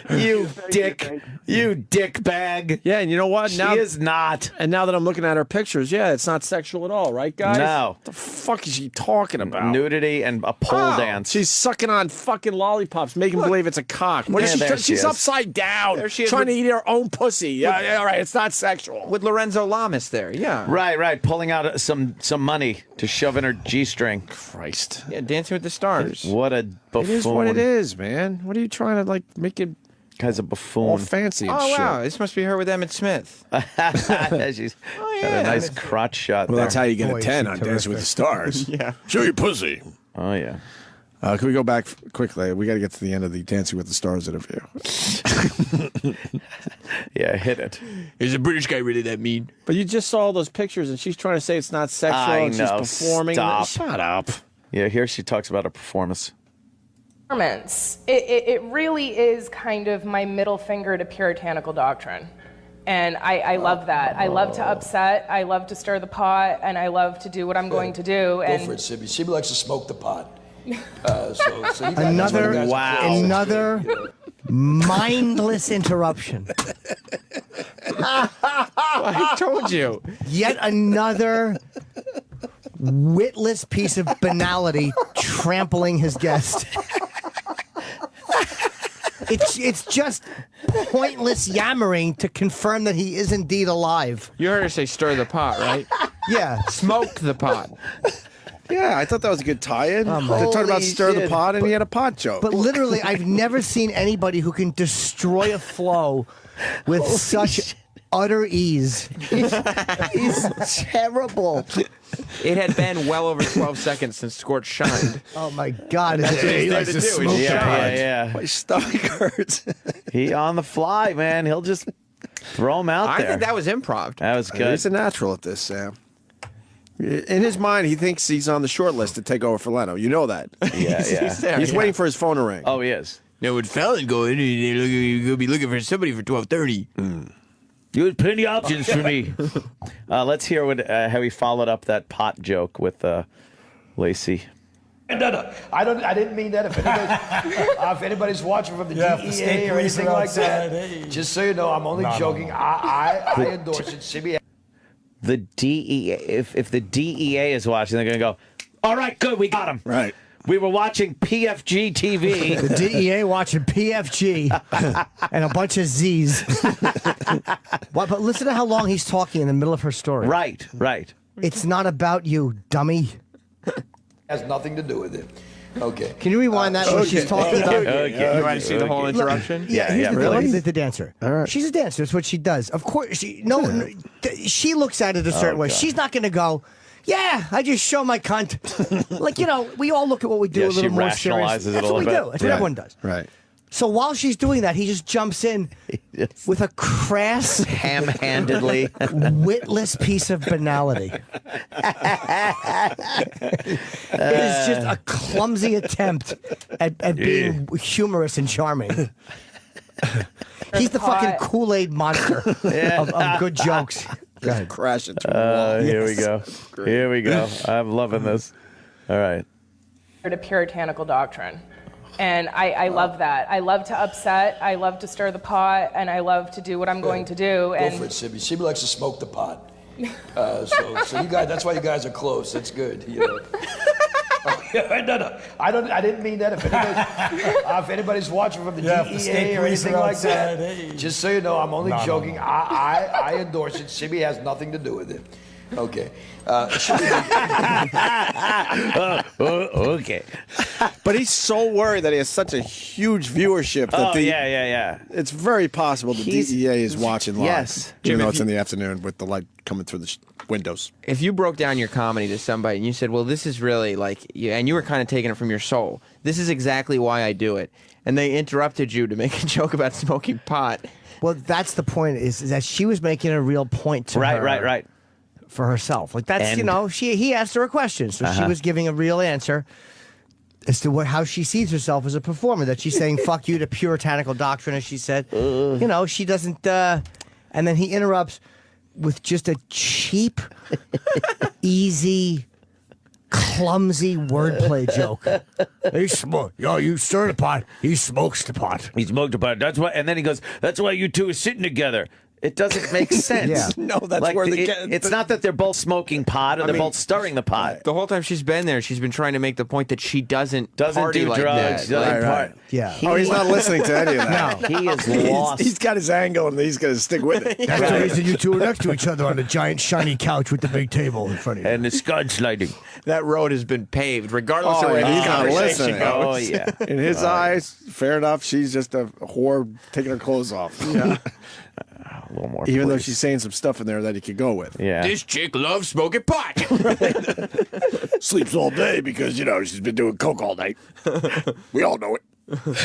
okay. You dick. You dick bag. Yeah, and you know what? She is not. And now that I'm looking at her pictures, yeah, it's not sexual at all, right, guys? No. What the fuck is she talking about? Nudity and a pole dance. She's sucking on fucking lollipops, making believe it's a cock. What is Yeah, there she? she She's is. upside down, There she is trying to with- eat her own pussy. Yeah, all right, it's not sexual. With Lorenzo Lamas there. Yeah. Right. Pulling out some money to shove in her G-string. Christ. Yeah, Dancing with the Stars. What a buffoon. It is what it is, man. What are you trying to, like, make it Guy's a all buffoon. fancy and Oh shit? wow, this must be her with Emmett Smith. She's got a nice crotch shot Well, there. that's how you get Boy, a 10 she's on Dancing with the terrific. Stars. Yeah. Show your pussy. Oh, yeah. Can we go back quickly? We got to get to the end of the Dancing with the Stars interview. Yeah, hit it. Is a British guy really that mean? But you just saw all those pictures, and she's trying to say it's not sexual. I and know. She's performing. Stop. Shut up. Yeah, here she talks about a performance. It really is kind of my middle finger to puritanical doctrine. And I love that. I love to upset, I love to stir the pot, and I love to do what I'm going to do. Go And for it, Sibby. Sibby likes to smoke the pot. So you guys, that's what you guys are close. Another mindless interruption. I told you. Yet another witless piece of banality trampling his guest. It's just pointless yammering to confirm that he is indeed alive. You heard her say stir the pot, right? Yeah. Smoke the pot. Yeah, I thought that was a good tie-in. They're talking about Holy stir the shit. pot, and he had a pot joke. But literally, I've never seen anybody who can destroy a flow with such utter ease. He's terrible. It had been well over 12 seconds since Scorch shined. Oh my God! That's what he's he there likes to to do. smoke He's the shy. pot. Yeah. My stomach hurts. He on the fly, man. He'll just throw him out I there. think that was improv. That was good. He's a natural at this, Sam. In his mind, he thinks he's on the short list to take over for Leno. You know that. Yeah. He's waiting for his phone to ring. Oh, he is. Now, would Fallon go in and you're going to be looking for somebody for 12:30? You had plenty of options for me. Let's hear how he followed up that pot joke with Lacey. No. I didn't mean that. If anybody's watching from the Yeah, if the state DEA or police anything are like that, outside, hey. just so you know, I'm only joking. No. I endorse it. Sibby. The DEA, if the DEA is watching, they're going to go, all right, good, we got him. Right. We were watching PFG TV. The DEA watching PFG and a bunch of Z's. But listen to how long he's talking in the middle of her story. Right. It's not about you, dummy. Has nothing to do with it. Okay. Can you rewind that when she's talking about? Okay. You want to see the whole interruption? Yeah, here's the really? thing, the dancer. All right. She's a dancer. That's what she does. Of course, she looks at it a certain way. God. She's not going to go, yeah, I just show my cunt. Like, we all look at what we do Yeah, a little she more serious. rationalizes it a That's what we little do. bit. That's what everyone does. Right. So while she's doing that, he just jumps in with a crass, Ham-handedly. witless piece of banality. It is just a clumsy attempt at being humorous and charming. He's the fucking Kool-Aid monster of good jokes. Go ahead. Crash into a wall. Here we go. Here we go. I'm loving this. All right. to puritanical doctrine. And I love that. I love to upset, I love to stir the pot, and I love to do what I'm going to do. Go for it, Sibby. Sibby likes to smoke the pot. So you guys, that's why you guys are close. That's good. You know. No. I didn't mean that. If anybody's watching from the DEA or anything like that, just so you know, I'm only joking. No. I endorse it. Sibby has nothing to do with it. Okay. Okay. But he's so worried that he has such a huge viewership that yeah. It's very possible the DEA is watching live. Yes. Even though it's in the afternoon with the light coming through the windows. If you broke down your comedy to somebody and you said, well, this is really like, and you were kind of taking it from your soul, this is exactly why I do it, and they interrupted you to make a joke about smoking pot. Well, that's the point, is that she was making a real point to her. Right. For herself. Like, that's, And- he asked her a question, so she was giving a real answer. as to how she sees herself as a performer. That she's saying "fuck you" to puritanical doctrine, as she said. You know, she doesn't. And then he interrupts with just a cheap, easy, clumsy wordplay joke. He smoke. Yo, you stir the pot. He smokes the pot. He smoked a pot. That's why. And then he goes, "That's why you two are sitting together." It doesn't make sense. Yeah. No, that's like, where it's not that they're both smoking pot or they're both stirring the pot. The whole time she's been there, she's been trying to make the point that she doesn't party do like drugs. that. Doesn't Right. Yeah. He's not listening to any of that. No. He is lost. He's got his angle, and he's going to stick with it. That's the reason you two are next to each other on the giant shiny couch with the big table in front of you. And the scud sliding. That road has been paved, regardless of where he's this not conversation listening. goes. Oh, yeah. In his eyes, fair enough. She's just a whore taking her clothes off. Yeah. A little more. Even though please. she's saying some stuff in there that he could go with. Yeah. This chick loves smoking pot. Sleeps all day because, she's been doing coke all night. We all know it. All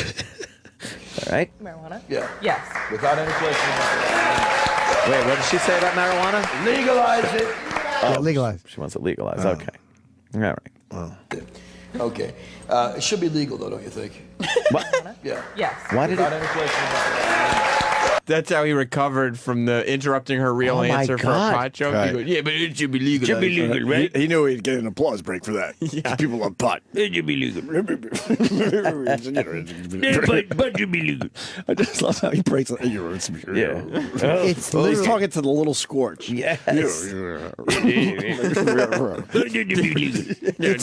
right. Marijuana? Yeah. Yes. Without any question about Wait, what did she say about marijuana? it. Legalize it. Yeah, legalized. She wants it legalized. Okay. All right. Okay. It should be legal, though, don't you think? What? Yeah. Yes. Why did Without it? any question about That's how he recovered from the interrupting her real Oh my answer for a God. pot joke. Right. He goes, yeah, but it should be legal. Should be legal, right? He knew he'd get an applause break for that. Yeah. People love pot. It should be legal. But Should be legal. I just love how he breaks it. Yeah. It's Well, he's literally- talking to the little Scorch. Yes. You know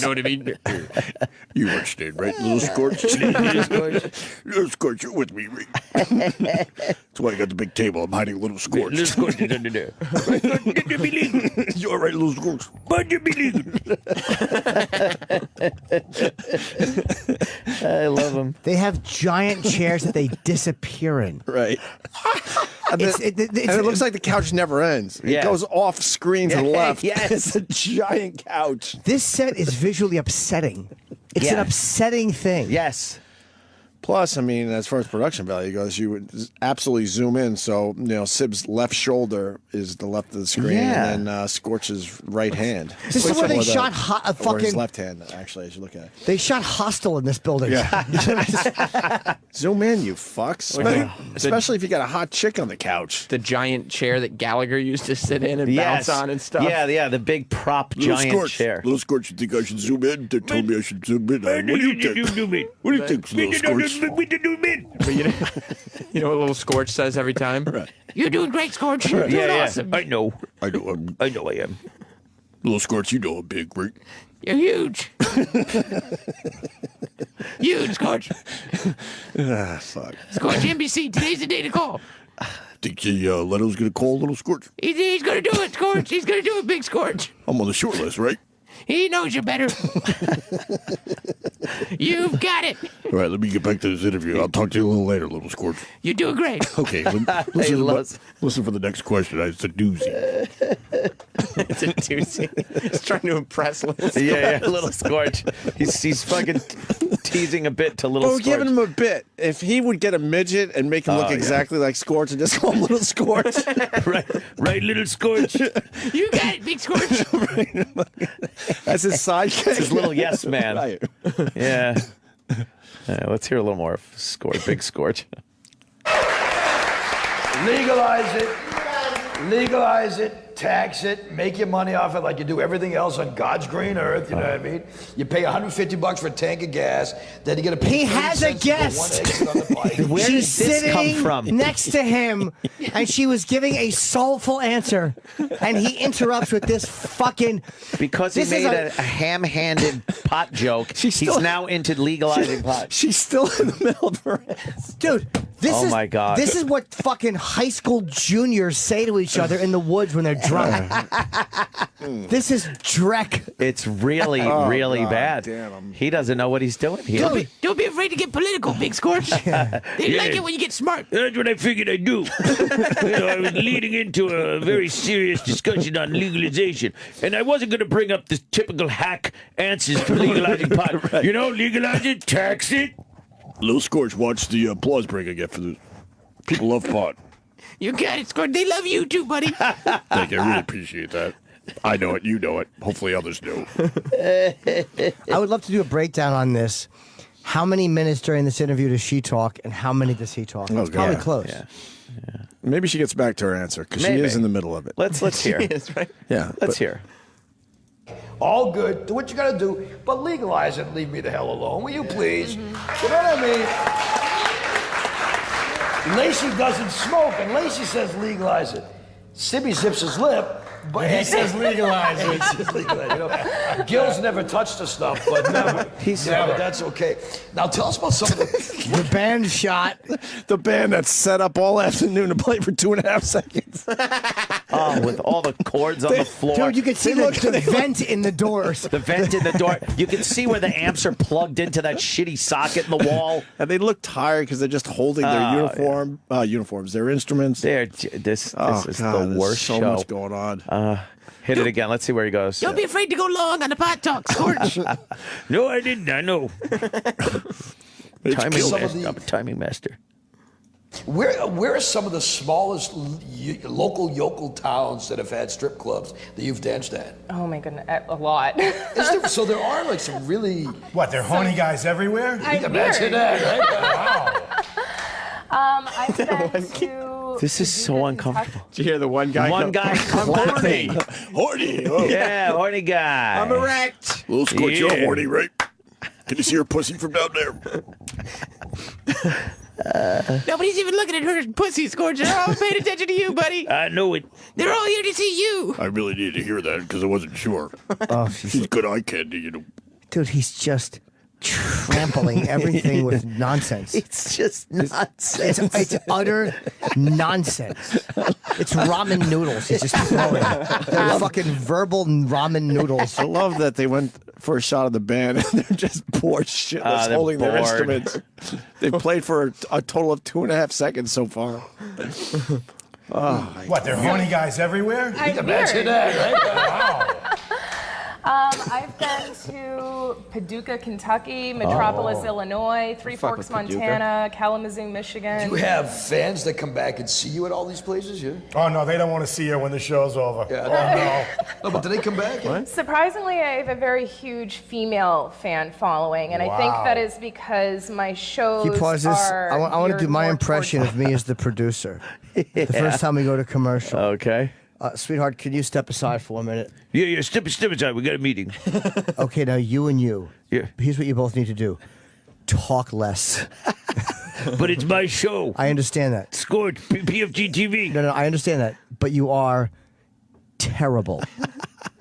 what I mean? You understand, right, little Scorch? Little Scorch, you're with me, right? That's why I got the big table. I'm hiding little Scorch. Little Scorch is under there. You're right, little Scorch. But should be legal. I love him. They have giant chairs that they disappear in. Right. And it looks like the couch never ends. It Yeah. goes off screen to the left. Yes. It's a giant couch. This set is visually upsetting. It's an Yeah. upsetting thing. Yes. Plus, I mean, as far as production value goes, you would absolutely zoom in. So, Sib's left shoulder is the left of the screen, Yeah. and then Scorch's right hand. This is where they Or shot or a his fucking. left hand, actually, as you look at it. They shot Hostel in this building. Zoom in, you fucks. Especially if you got a hot chick on the couch. The giant chair that Gallagher used to sit in and bounce on and stuff. Yeah, the big prop Little giant Scorch. chair. Little Scorch, you think I should zoom in? They told me I should zoom in. What do you think? What do you think, little Scorch? But you know what little Scorch says every time? You're doing great, Scorch. You're doing awesome. I know. I know I am. little Scorch, you know I'm big, right? You're huge. Huge, Scorch. Fuck. Scorch NBC. Today's the day to call. Think Leno's gonna call little Scorch? He's going to do it, Scorch. He's going to do it, big Scorch. I'm on the short list, right? He knows you better. You've got it. All right, let me get back to this interview. I'll talk to you a little later, little Scorch. You're doing great. Okay, listen for the next question. It's a doozy. It's a doozy. He's trying to impress little Scorch. Yeah, little Scorch. He's fucking teasing a bit to little Well, we're Scorch. giving him a bit. If he would get a midget and make him look exactly like Scorch and just call him Little Scorch. right, little Scorch. You got it, big Scorch. That's his sidekick. It's his little yes man. Right. Yeah. Let's hear a little more of Scorch, big Scorch. Legalize it. Legalize it. Tax it. Make your money off it like you do everything else on God's green earth. You know what I mean? You pay $150 for a tank of gas. Then you get to pay. He 30 has a cents for guest. one exit on the bike. Where She's did this come sitting from? next to him, and she was giving a soulful answer, and he interrupts with this fucking. Because he This is made a- a ham-handed pot joke, he's still- now into legalizing pot. She's still in the middle of her Dude, this Oh is my God. This is what fucking high school juniors say to each other in the woods when they're drunk. This is Drek. It's really, really God bad. damn. He doesn't know what he's doing here. Don't be afraid to get political, big Scorch. They like it when you get smart. That's what I figured I'd do. I was leading into a very serious discussion on legalization, and I wasn't going to bring up the typical hack answers for legalizing pot. Right. Legalize it, tax it. Little Scorch, watch the applause break I get for this. People love pot. You got it, Scorch. They love you too, buddy. Thank you. I really appreciate that. I know it. You know it. Hopefully others do. I would love to do a breakdown on this. How many minutes during this interview does she talk, and how many does he talk? It's probably close. Yeah. Maybe she gets back to her answer because she Maybe. is in the middle of it. Let's hear. She is, right? Yeah. Let's hear. All good. Do what you gotta do, but legalize it and leave me the hell alone. Will you please? You know what I mean? Lacey doesn't smoke, and Lacey says legalize it. Sibby zips his lip, but He says legalize it. He says legalize it. You know, Gil's never touched the stuff, but never. But that's okay. Now tell us about some of the. The band shot. The band that's set up all afternoon to play for 2.5 seconds. Oh, with all the cords on the floor. Dude, you can see the vent in the doors. The vent in the door. You can see where the amps are plugged into that shitty socket in the wall. And they look tired because they're just holding their uniforms, their instruments. This is the worst so show. Much going on. Hit it again. Let's see where he goes. Don't be afraid to go long on the pot talk, Scorch. No, I didn't. I know. I'm a timing master. Where are some of the smallest local yokel towns that have had strip clubs that you've danced at? Oh my goodness, a lot. So there are like some really. What? They're horny guys everywhere. Imagine that, right? Wow. I've been to. This is so uncomfortable. Did you hear the one guy? One guy clapping. Horny. Oh. Yeah, horny guy. I'm erect. Little Scorch, you're horny, right? Can you see her pussy from down there? Nobody's even looking at her pussy, Scorch. They're all paying attention to you, buddy. I know it. They're all here to see you. I really needed to hear that because I wasn't sure. Oh, She's good eye candy, you know. Dude, he's just trampling everything with nonsense. It's just nonsense. It's utter nonsense. It's ramen noodles. He's just throwing. They're fucking verbal ramen noodles. I love that they went for a shot of the band and they're just bored shitless They're holding their bored. instruments. They've played for a total of 2.5 seconds so far. What? They're horny guys everywhere. Imagine that, right? Wow. I've been to Paducah, Kentucky, Metropolis, Illinois, Three Forks, Montana, Kalamazoo, Michigan. Do you have fans that come back and see you at all these places? Yeah. Oh no, they don't want to see her when the show's over. Yeah. Oh no. No, but do they come back? What? Surprisingly, I have a very huge female fan following, and I think that is because my shows He pauses. are. I want to do my geared more impression towards- of me as the producer. The first time we go to commercial. Okay. Sweetheart, can you step aside for 1 minute? Yeah, step aside. We got a meeting. Okay, now you and you. Yeah. Here's what you both need to do. Talk less. But it's my show. I understand that. Scorch, PFG TV. No, I understand that. But you are terrible.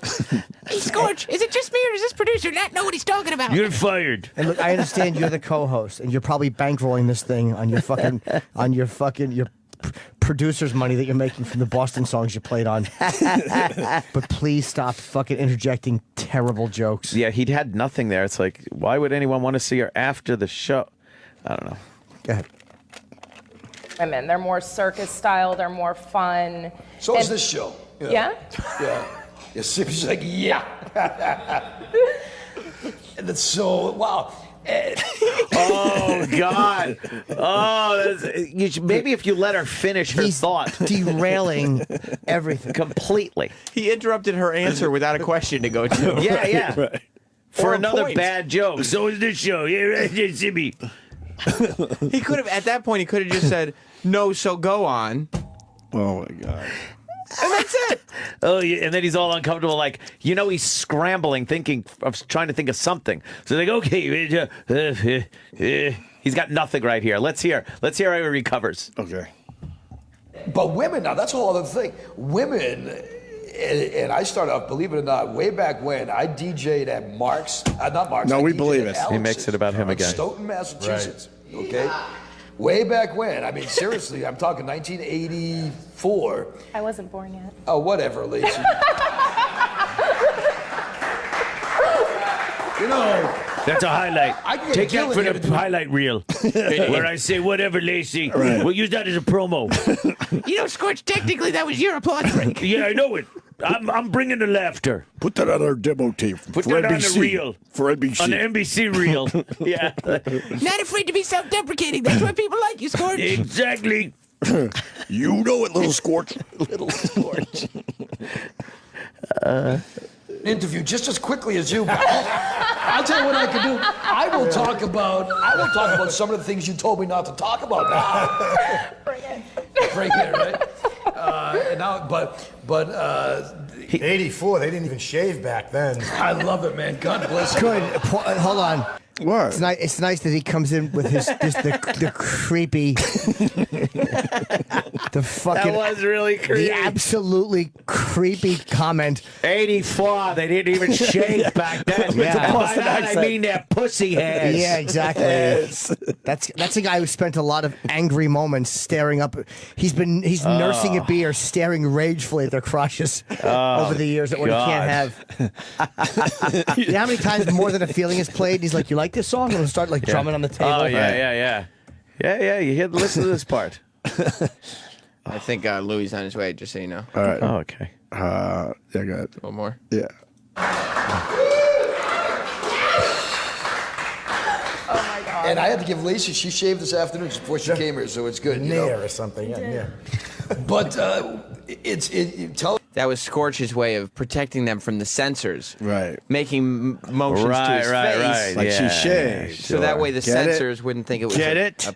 Hey, Scorch, is it just me or does this producer not know what he's talking about? You're fired. And look, I understand you're the co-host, and you're probably bankrolling this thing on your producer's money that you're making from the Boston songs you played on. But please stop fucking interjecting terrible jokes. Yeah, he'd had nothing there. It's like, why would anyone want to see her after the show? I don't know. Go ahead. Women, they're more circus style. They're more fun. So is this show. Yeah. Yeah. Yeah. She's like, yeah. And that's so wow. Oh God! Oh, maybe if you let her finish her thought, derailing everything completely. He interrupted her answer without a question to go to. Yeah, yeah. Right. For Or a another point. bad joke. So is this show? Yeah, right, Jimmy. He could have at that point. He could have just said no. So go on. Oh my God. And that's it. Oh, yeah, and then he's all uncomfortable, like, he's scrambling, trying to think of something. So like, okay, he's got nothing right here. Let's hear how he recovers. Okay. But women, now that's a whole other thing. Women, and I started off, believe it or not, way back when I DJ'd at Mark's, not Mark's. No, I we DJ'd believe at it. He makes it about him in again. Stoughton, Massachusetts. Okay. Way back when, I mean, seriously, I'm talking 1984. I wasn't born yet. Oh, whatever, Lacey. You know. That's a highlight. I can get Take that Gil for in here the to do- highlight reel, where I say whatever, Lacey. Right. We'll use that as a promo. You know, Scorch, technically that was your applause break. Yeah, I know it. I'm bringing the laughter. Put that on our demo tape Put for that on NBC. the reel. For NBC. On the NBC reel. Yeah. Not afraid to be self-deprecating. That's why people like you, Scorch. Exactly. You know it, little Scorch. Little Scorch. interview just as quickly as you. I'll tell you what I can do. I will talk about some of the things you told me not to talk about now. Bring it, right? Now, but 84, they didn't even shave back then. I love it, man. God bless you. Good. Hold on. What? It's nice that he comes in with his the creepy, the fucking. That was really creepy. The absolutely creepy comment. 84, they didn't even shave back then. Yeah. By that I mean their pussy hairs. Yeah, exactly. Yes. That's a guy who spent a lot of angry moments staring up. He's nursing a beer, staring ragefully at their crushes over the years. That what he can't have. You know how many times More Than a Feeling is played? He's like, "You like this song?" And he'll start like drumming on the table. Oh yeah. You listen to this part. I think Louis is on his way, just so you know. All right. Oh, okay. Yeah, go ahead. A little more. Yeah. And I had to give Lacey, she shaved this afternoon just before she came here, so it's good. You know? Nair or something. Yeah. But that was Scorch's way of protecting them from the censors. Right. Making motions to his face. Right. Like she shaved. So that way the Get censors wouldn't think it was a pubic joke.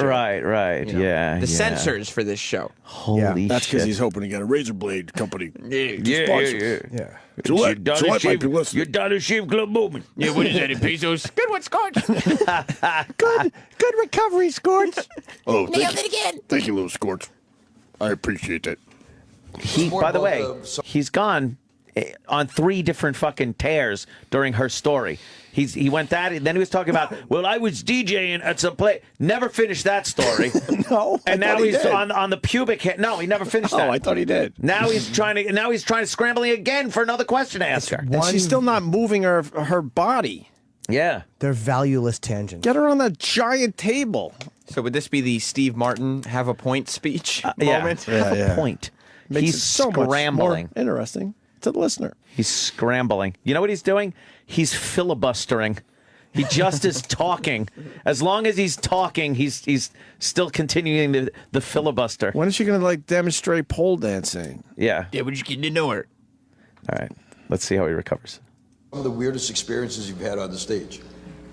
Right. You know? Yeah. The censors for this show. Holy That's because shit. he's hoping to get a razor blade company. Yeah. So let might be listening. You're Dollar Shave Club movement. Yeah, what is that in pesos? Good one, Scorch. Good recovery, Scorch. Oh, Nailed it again. Thank you, little Scorch. I appreciate that. By the way, he's gone on 3 different fucking tears during her story. He went that, and then he was talking about, well, I was DJing at some place. Never finished that story. No, and now he's on the pubic hair. No, he never finished that. Oh, I thought he did. Now he's trying to scrambling again for another question to ask her. And she's still not moving her body. Yeah. They're valueless tangents. Get her on that giant table. So would this be the Steve Martin have a point speech moment? Have a point. Makes He's it so scrambling. much more interesting to the listener. He's scrambling. You know what he's doing? He's filibustering. He just is talking. As long as he's talking, he's still continuing the filibuster. When is she going to demonstrate pole dancing? Yeah. Yeah, we're just getting to know her. All right. Let's see how he recovers. Some of the weirdest experiences you've had on the stage.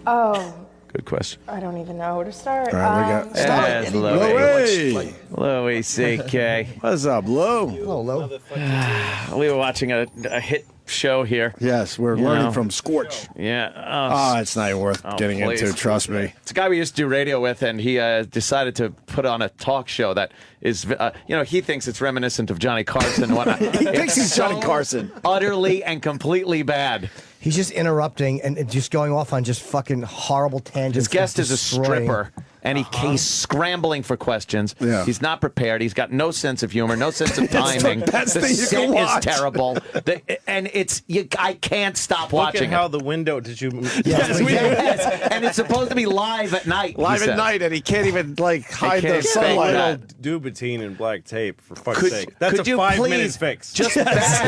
Oh, Good question. I don't even know where to start. All right, we got Yes, Louis. Louis C.K. What's up, Lou? Hello, Lou. We were watching a hit show here. Yes, we're learning from Scorch. Yeah. Oh, it's not even worth getting please. into. Trust me. It's a guy we used to do radio with, and he decided to put on a talk show that is, he thinks it's reminiscent of Johnny Carson and whatnot. He thinks he's Johnny Carson. Utterly and completely bad. He's just interrupting and just going off on just fucking horrible tangents. His guest is a destroying- stripper, and he's scrambling for questions. Yeah. He's not prepared. He's got no sense of humor, no sense of timing. the best the thing you set can watch. is terrible. And I can't stop Look watching at how it. the window did you? Yes, and it's supposed to be live at night. Live he at says. night, and he can't even hide the can't sunlight. fake Little Dubatine and black tape, for fuck's Could- sake. That's could a you 5-minute please fix. Just That's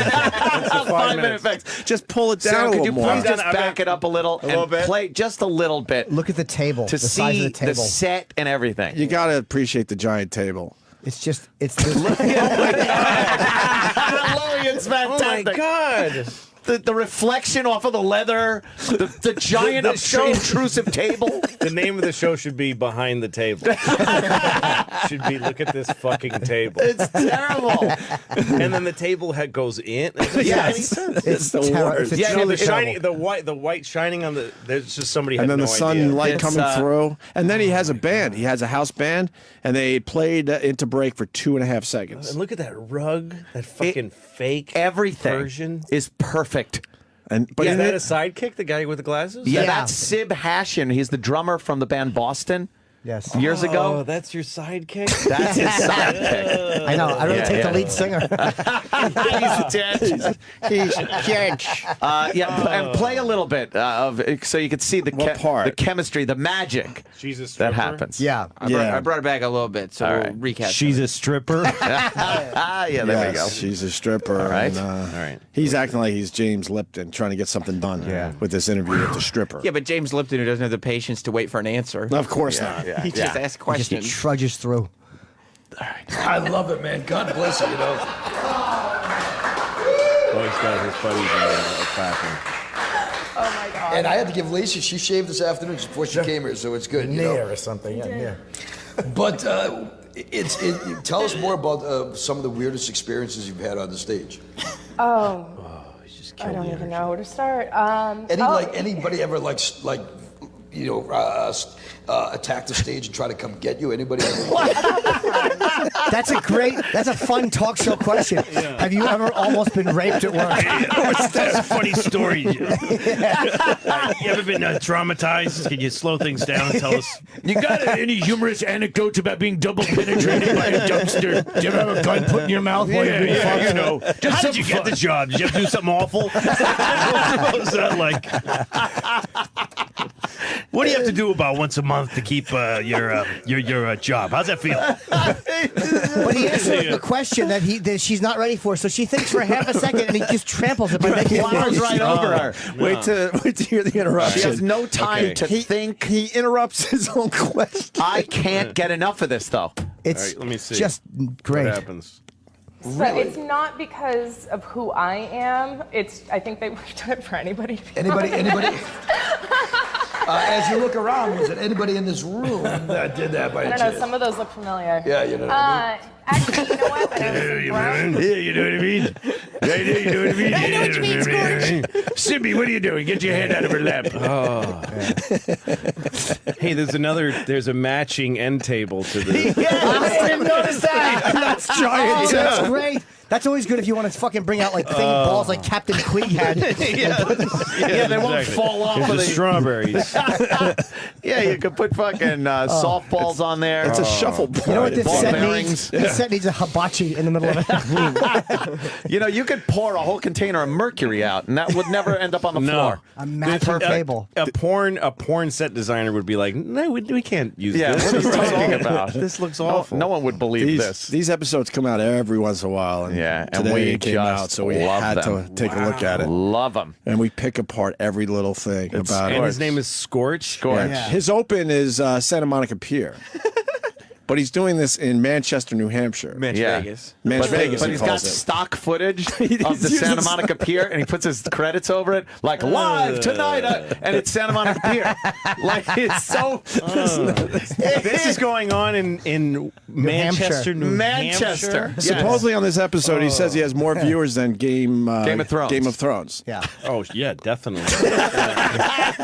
a 5 minute minutes. fix. Just pull it down Sarah, a could little you more. please just back it up a little little and bit? play just a little bit Look at the table. to the size see of the table. set and everything? You got to appreciate the giant table. It's just it's this, Louis, it's fantastic. Oh my god! The reflection off of the leather, the giant intrusive table. The name of the show should be Behind the Table. Should be Look at this fucking table. It's terrible. And then the table head goes in. yes, it's the worst. It's Yeah, No, truly the shining, terrible. the white shining on the. There's just somebody. And had then no the idea. sunlight It's, coming through. And then he has a band. He has a house band, and they played into break for 2.5 seconds. And look at that rug, that fucking fake Everything version. is perfect. But Is in that it- a sidekick? The guy with the glasses? Yeah, Yeah. that's Sib Hashin. He's the drummer from the band Boston. Yes. Years Oh, ago. that's your sidekick. That's his sidekick. I know. I don't Yeah, take yeah. the lead singer. He's a judge. And play a little bit of so you can see the part? the chemistry, the magic She's a that stripper? happens. Yeah. I brought it back a little bit, so we'll recap. She's a stripper. Yeah, there we go. She's a stripper. All right. and, All right. He's acting like he's James Lipton trying to get something done with this interview with the stripper. Yeah, but James Lipton, who doesn't have the patience to wait for an answer. Of course not. He just asks Just questions. trudges through. I love it, man. God bless you, you know. Oh, he's got his buddies clapping. Oh my God. And I had to give Lacey, she shaved this afternoon before she came here, so it's good. You know? Nair or something. Yeah, Nair. But tell us more about some of the weirdest experiences you've had on the stage. Oh, I don't even know where to start. Anybody ever attack the stage and try to come get you? Anybody ever? That's a fun talk show question. Have you ever almost been raped at work? That's a funny story. You ever been traumatized? Can you slow things down and tell us? You got any humorous anecdotes about being double penetrated by a dumpster? Did you ever have a gun put in your mouth while you're being fucked? You know. How did you get the job? Did you have to do something awful? What was that like? What do you have to do about once a month to keep your job? How's that feel? But he asked her a question that she's not ready for, so she thinks for half a second, and he just tramples it by making it Flies worse. right over her. Wait to hear the interruption. She has no time to think. He interrupts his own question. I can't get enough of this, though. It's All right, let me see. just great. What happens? So it's not because of who I am. I think they would have done it for anybody. Anybody? As you look around, is it anybody in this room that did that by I don't know. Some of those look familiar. Yeah, you know what I mean? Actually, you know what? When I was in Brown- Yeah, you know what I mean? You know what I mean? I know what you mean, Scorch. Sibby, what are you doing? Get your hand out of her lap. Oh. Hey, there's a matching end table to this. I didn't notice that. That's giant. Oh, that's great. That's always good if you want to fucking bring out like thing balls like Captain Queeg had. Yeah, they won't fall off There's of the the strawberries. Yeah, you could put fucking softballs on there. It's a shuffleboard. You know what this Ball set bearings. needs? This set needs a hibachi in the middle of it. You know, you could pour a whole container of mercury out, and that would never end up on the floor. A matching table. A porn set designer would be like, no, we can't use Yeah, this. what are you talking about? This looks awful. No one would believe this. These episodes come out every once in a while, and Yeah, and today we it came just out, so we love had them. to take a look at it. Love them. And we pick apart every little thing about And it. his name is Scorch. Scorch. Yeah. His open is Santa Monica Pier. But he's doing this in Manchester, New Hampshire. Vegas. Vegas, But he he's got calls it. stock footage of the Santa Monica Pier, and he puts his credits over it, like live tonight, and it's Santa Monica Pier. Like it's so. This is going on in Manchester, New Manchester. Hampshire. Yes. Supposedly on this episode, he says he has more viewers than Game of Thrones. Game of Thrones. Yeah. Oh yeah, definitely.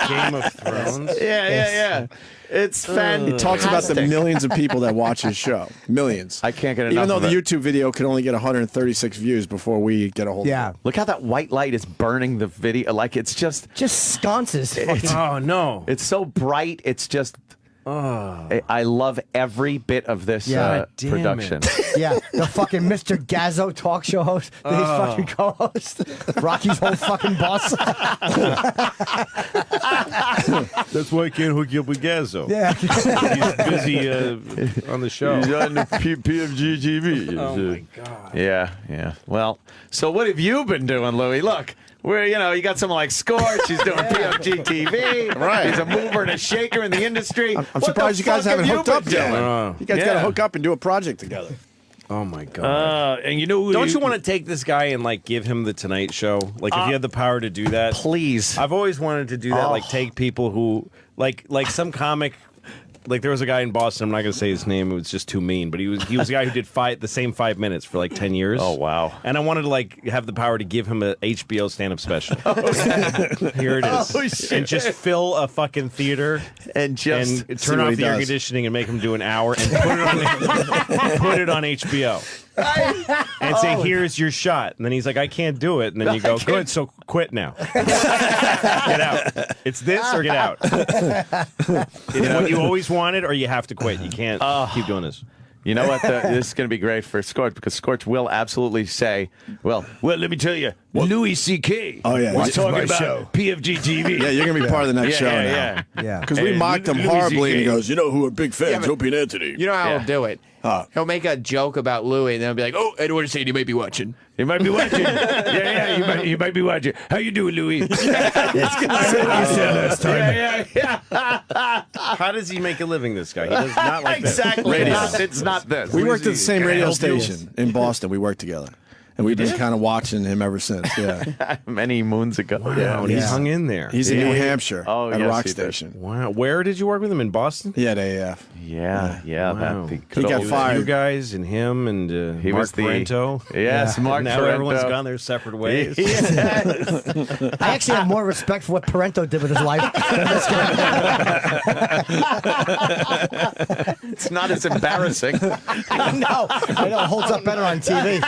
Game of Thrones. Yeah. It's fantastic. He talks about the millions of people that watch his show. Millions. I can't get enough Even though of the it. YouTube video can only get 136 views before we get a hold Yeah. of it. Look how that white light is burning the video. Like it's just sconces. Oh no. It's so bright. It's just. I love every bit of this Yeah. Damn production. Yeah, the fucking Mr. Gazzo talk show host, his fucking co-host, Rocky's whole fucking boss. That's why I can't hook you up with Gazzo. Yeah. He's busy on the show. He's on the PFG TV. Oh my god. Yeah. Well, so what have you been doing, Louie? Look. Where, you got someone like Scorch, he's doing PFG TV. Right. He's a mover and a shaker in the industry. I'm surprised you guys haven't hooked up yet. You guys got to Yeah. hook up and do a project together. Oh my god. And you know, Don't you want to take this guy and like give him the Tonight Show? Like if you had the power to do that, please. I've always wanted to do that. Like take people who like some comic. Like there was a guy in Boston. I'm not going to say his name. It was just too mean. But he was a guy who did the same 5 minutes for like 10 years. Oh wow! And I wanted to like have the power to give him a HBO stand-up special. Here it is. Oh, shit. And just fill a fucking theater and just turn off the air conditioning and make him do an hour and put it on HBO. And say, here's your shot. And then he's like, I can't do it. And then you go, good, so quit now. Get out. It's this or get out. It's what you always wanted or you have to quit. You can't keep doing this. You know what? This is going to be great for Scorch because Scorch will absolutely say, well, let me tell you, Louis C.K. Oh, yeah. was This is talking my about show. PFG TV. Yeah, you're going to be part of the next show Yeah. Yeah. Because we And mocked him Louis horribly, and he CK. goes, you know who are big fans? Opie and Anthony. You know how he'll do it? He'll make a joke about Louis, and then he'll be like, "Oh, Edward said you might be watching." You might be watching. You might be watching. How you doing, Louis? How does he make a living, this guy? He does not like exactly. this. It's not this. We worked at the same Can I radio help you? station in Boston. We worked together. And we've been kind of watching him ever since. Yeah, many moons ago. Wow, and he's hung in there. He's in New Hampshire at a yes, rock he did. station. Wow. Where did you work with him? In Boston? Yeah, at AF. Yeah. Wow. That He got fired. You guys and him and He Mark was the- Parento. Yes, Mark Now Parento. everyone's gone their separate ways. I actually have more respect for what Parento did with his life than this guy. It's not as embarrassing. I know. It holds up better on TV.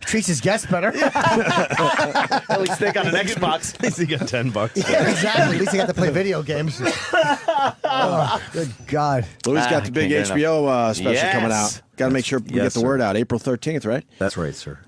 Treats his guests better. At least they got an Xbox. At least he got $10. Yeah, exactly. At least he got to play video games. Oh, good God. Louis got the big can't get HBO special Yes. coming out. Got to make sure we Yes, get the sir. word out. April 13th, right? That's right, sir.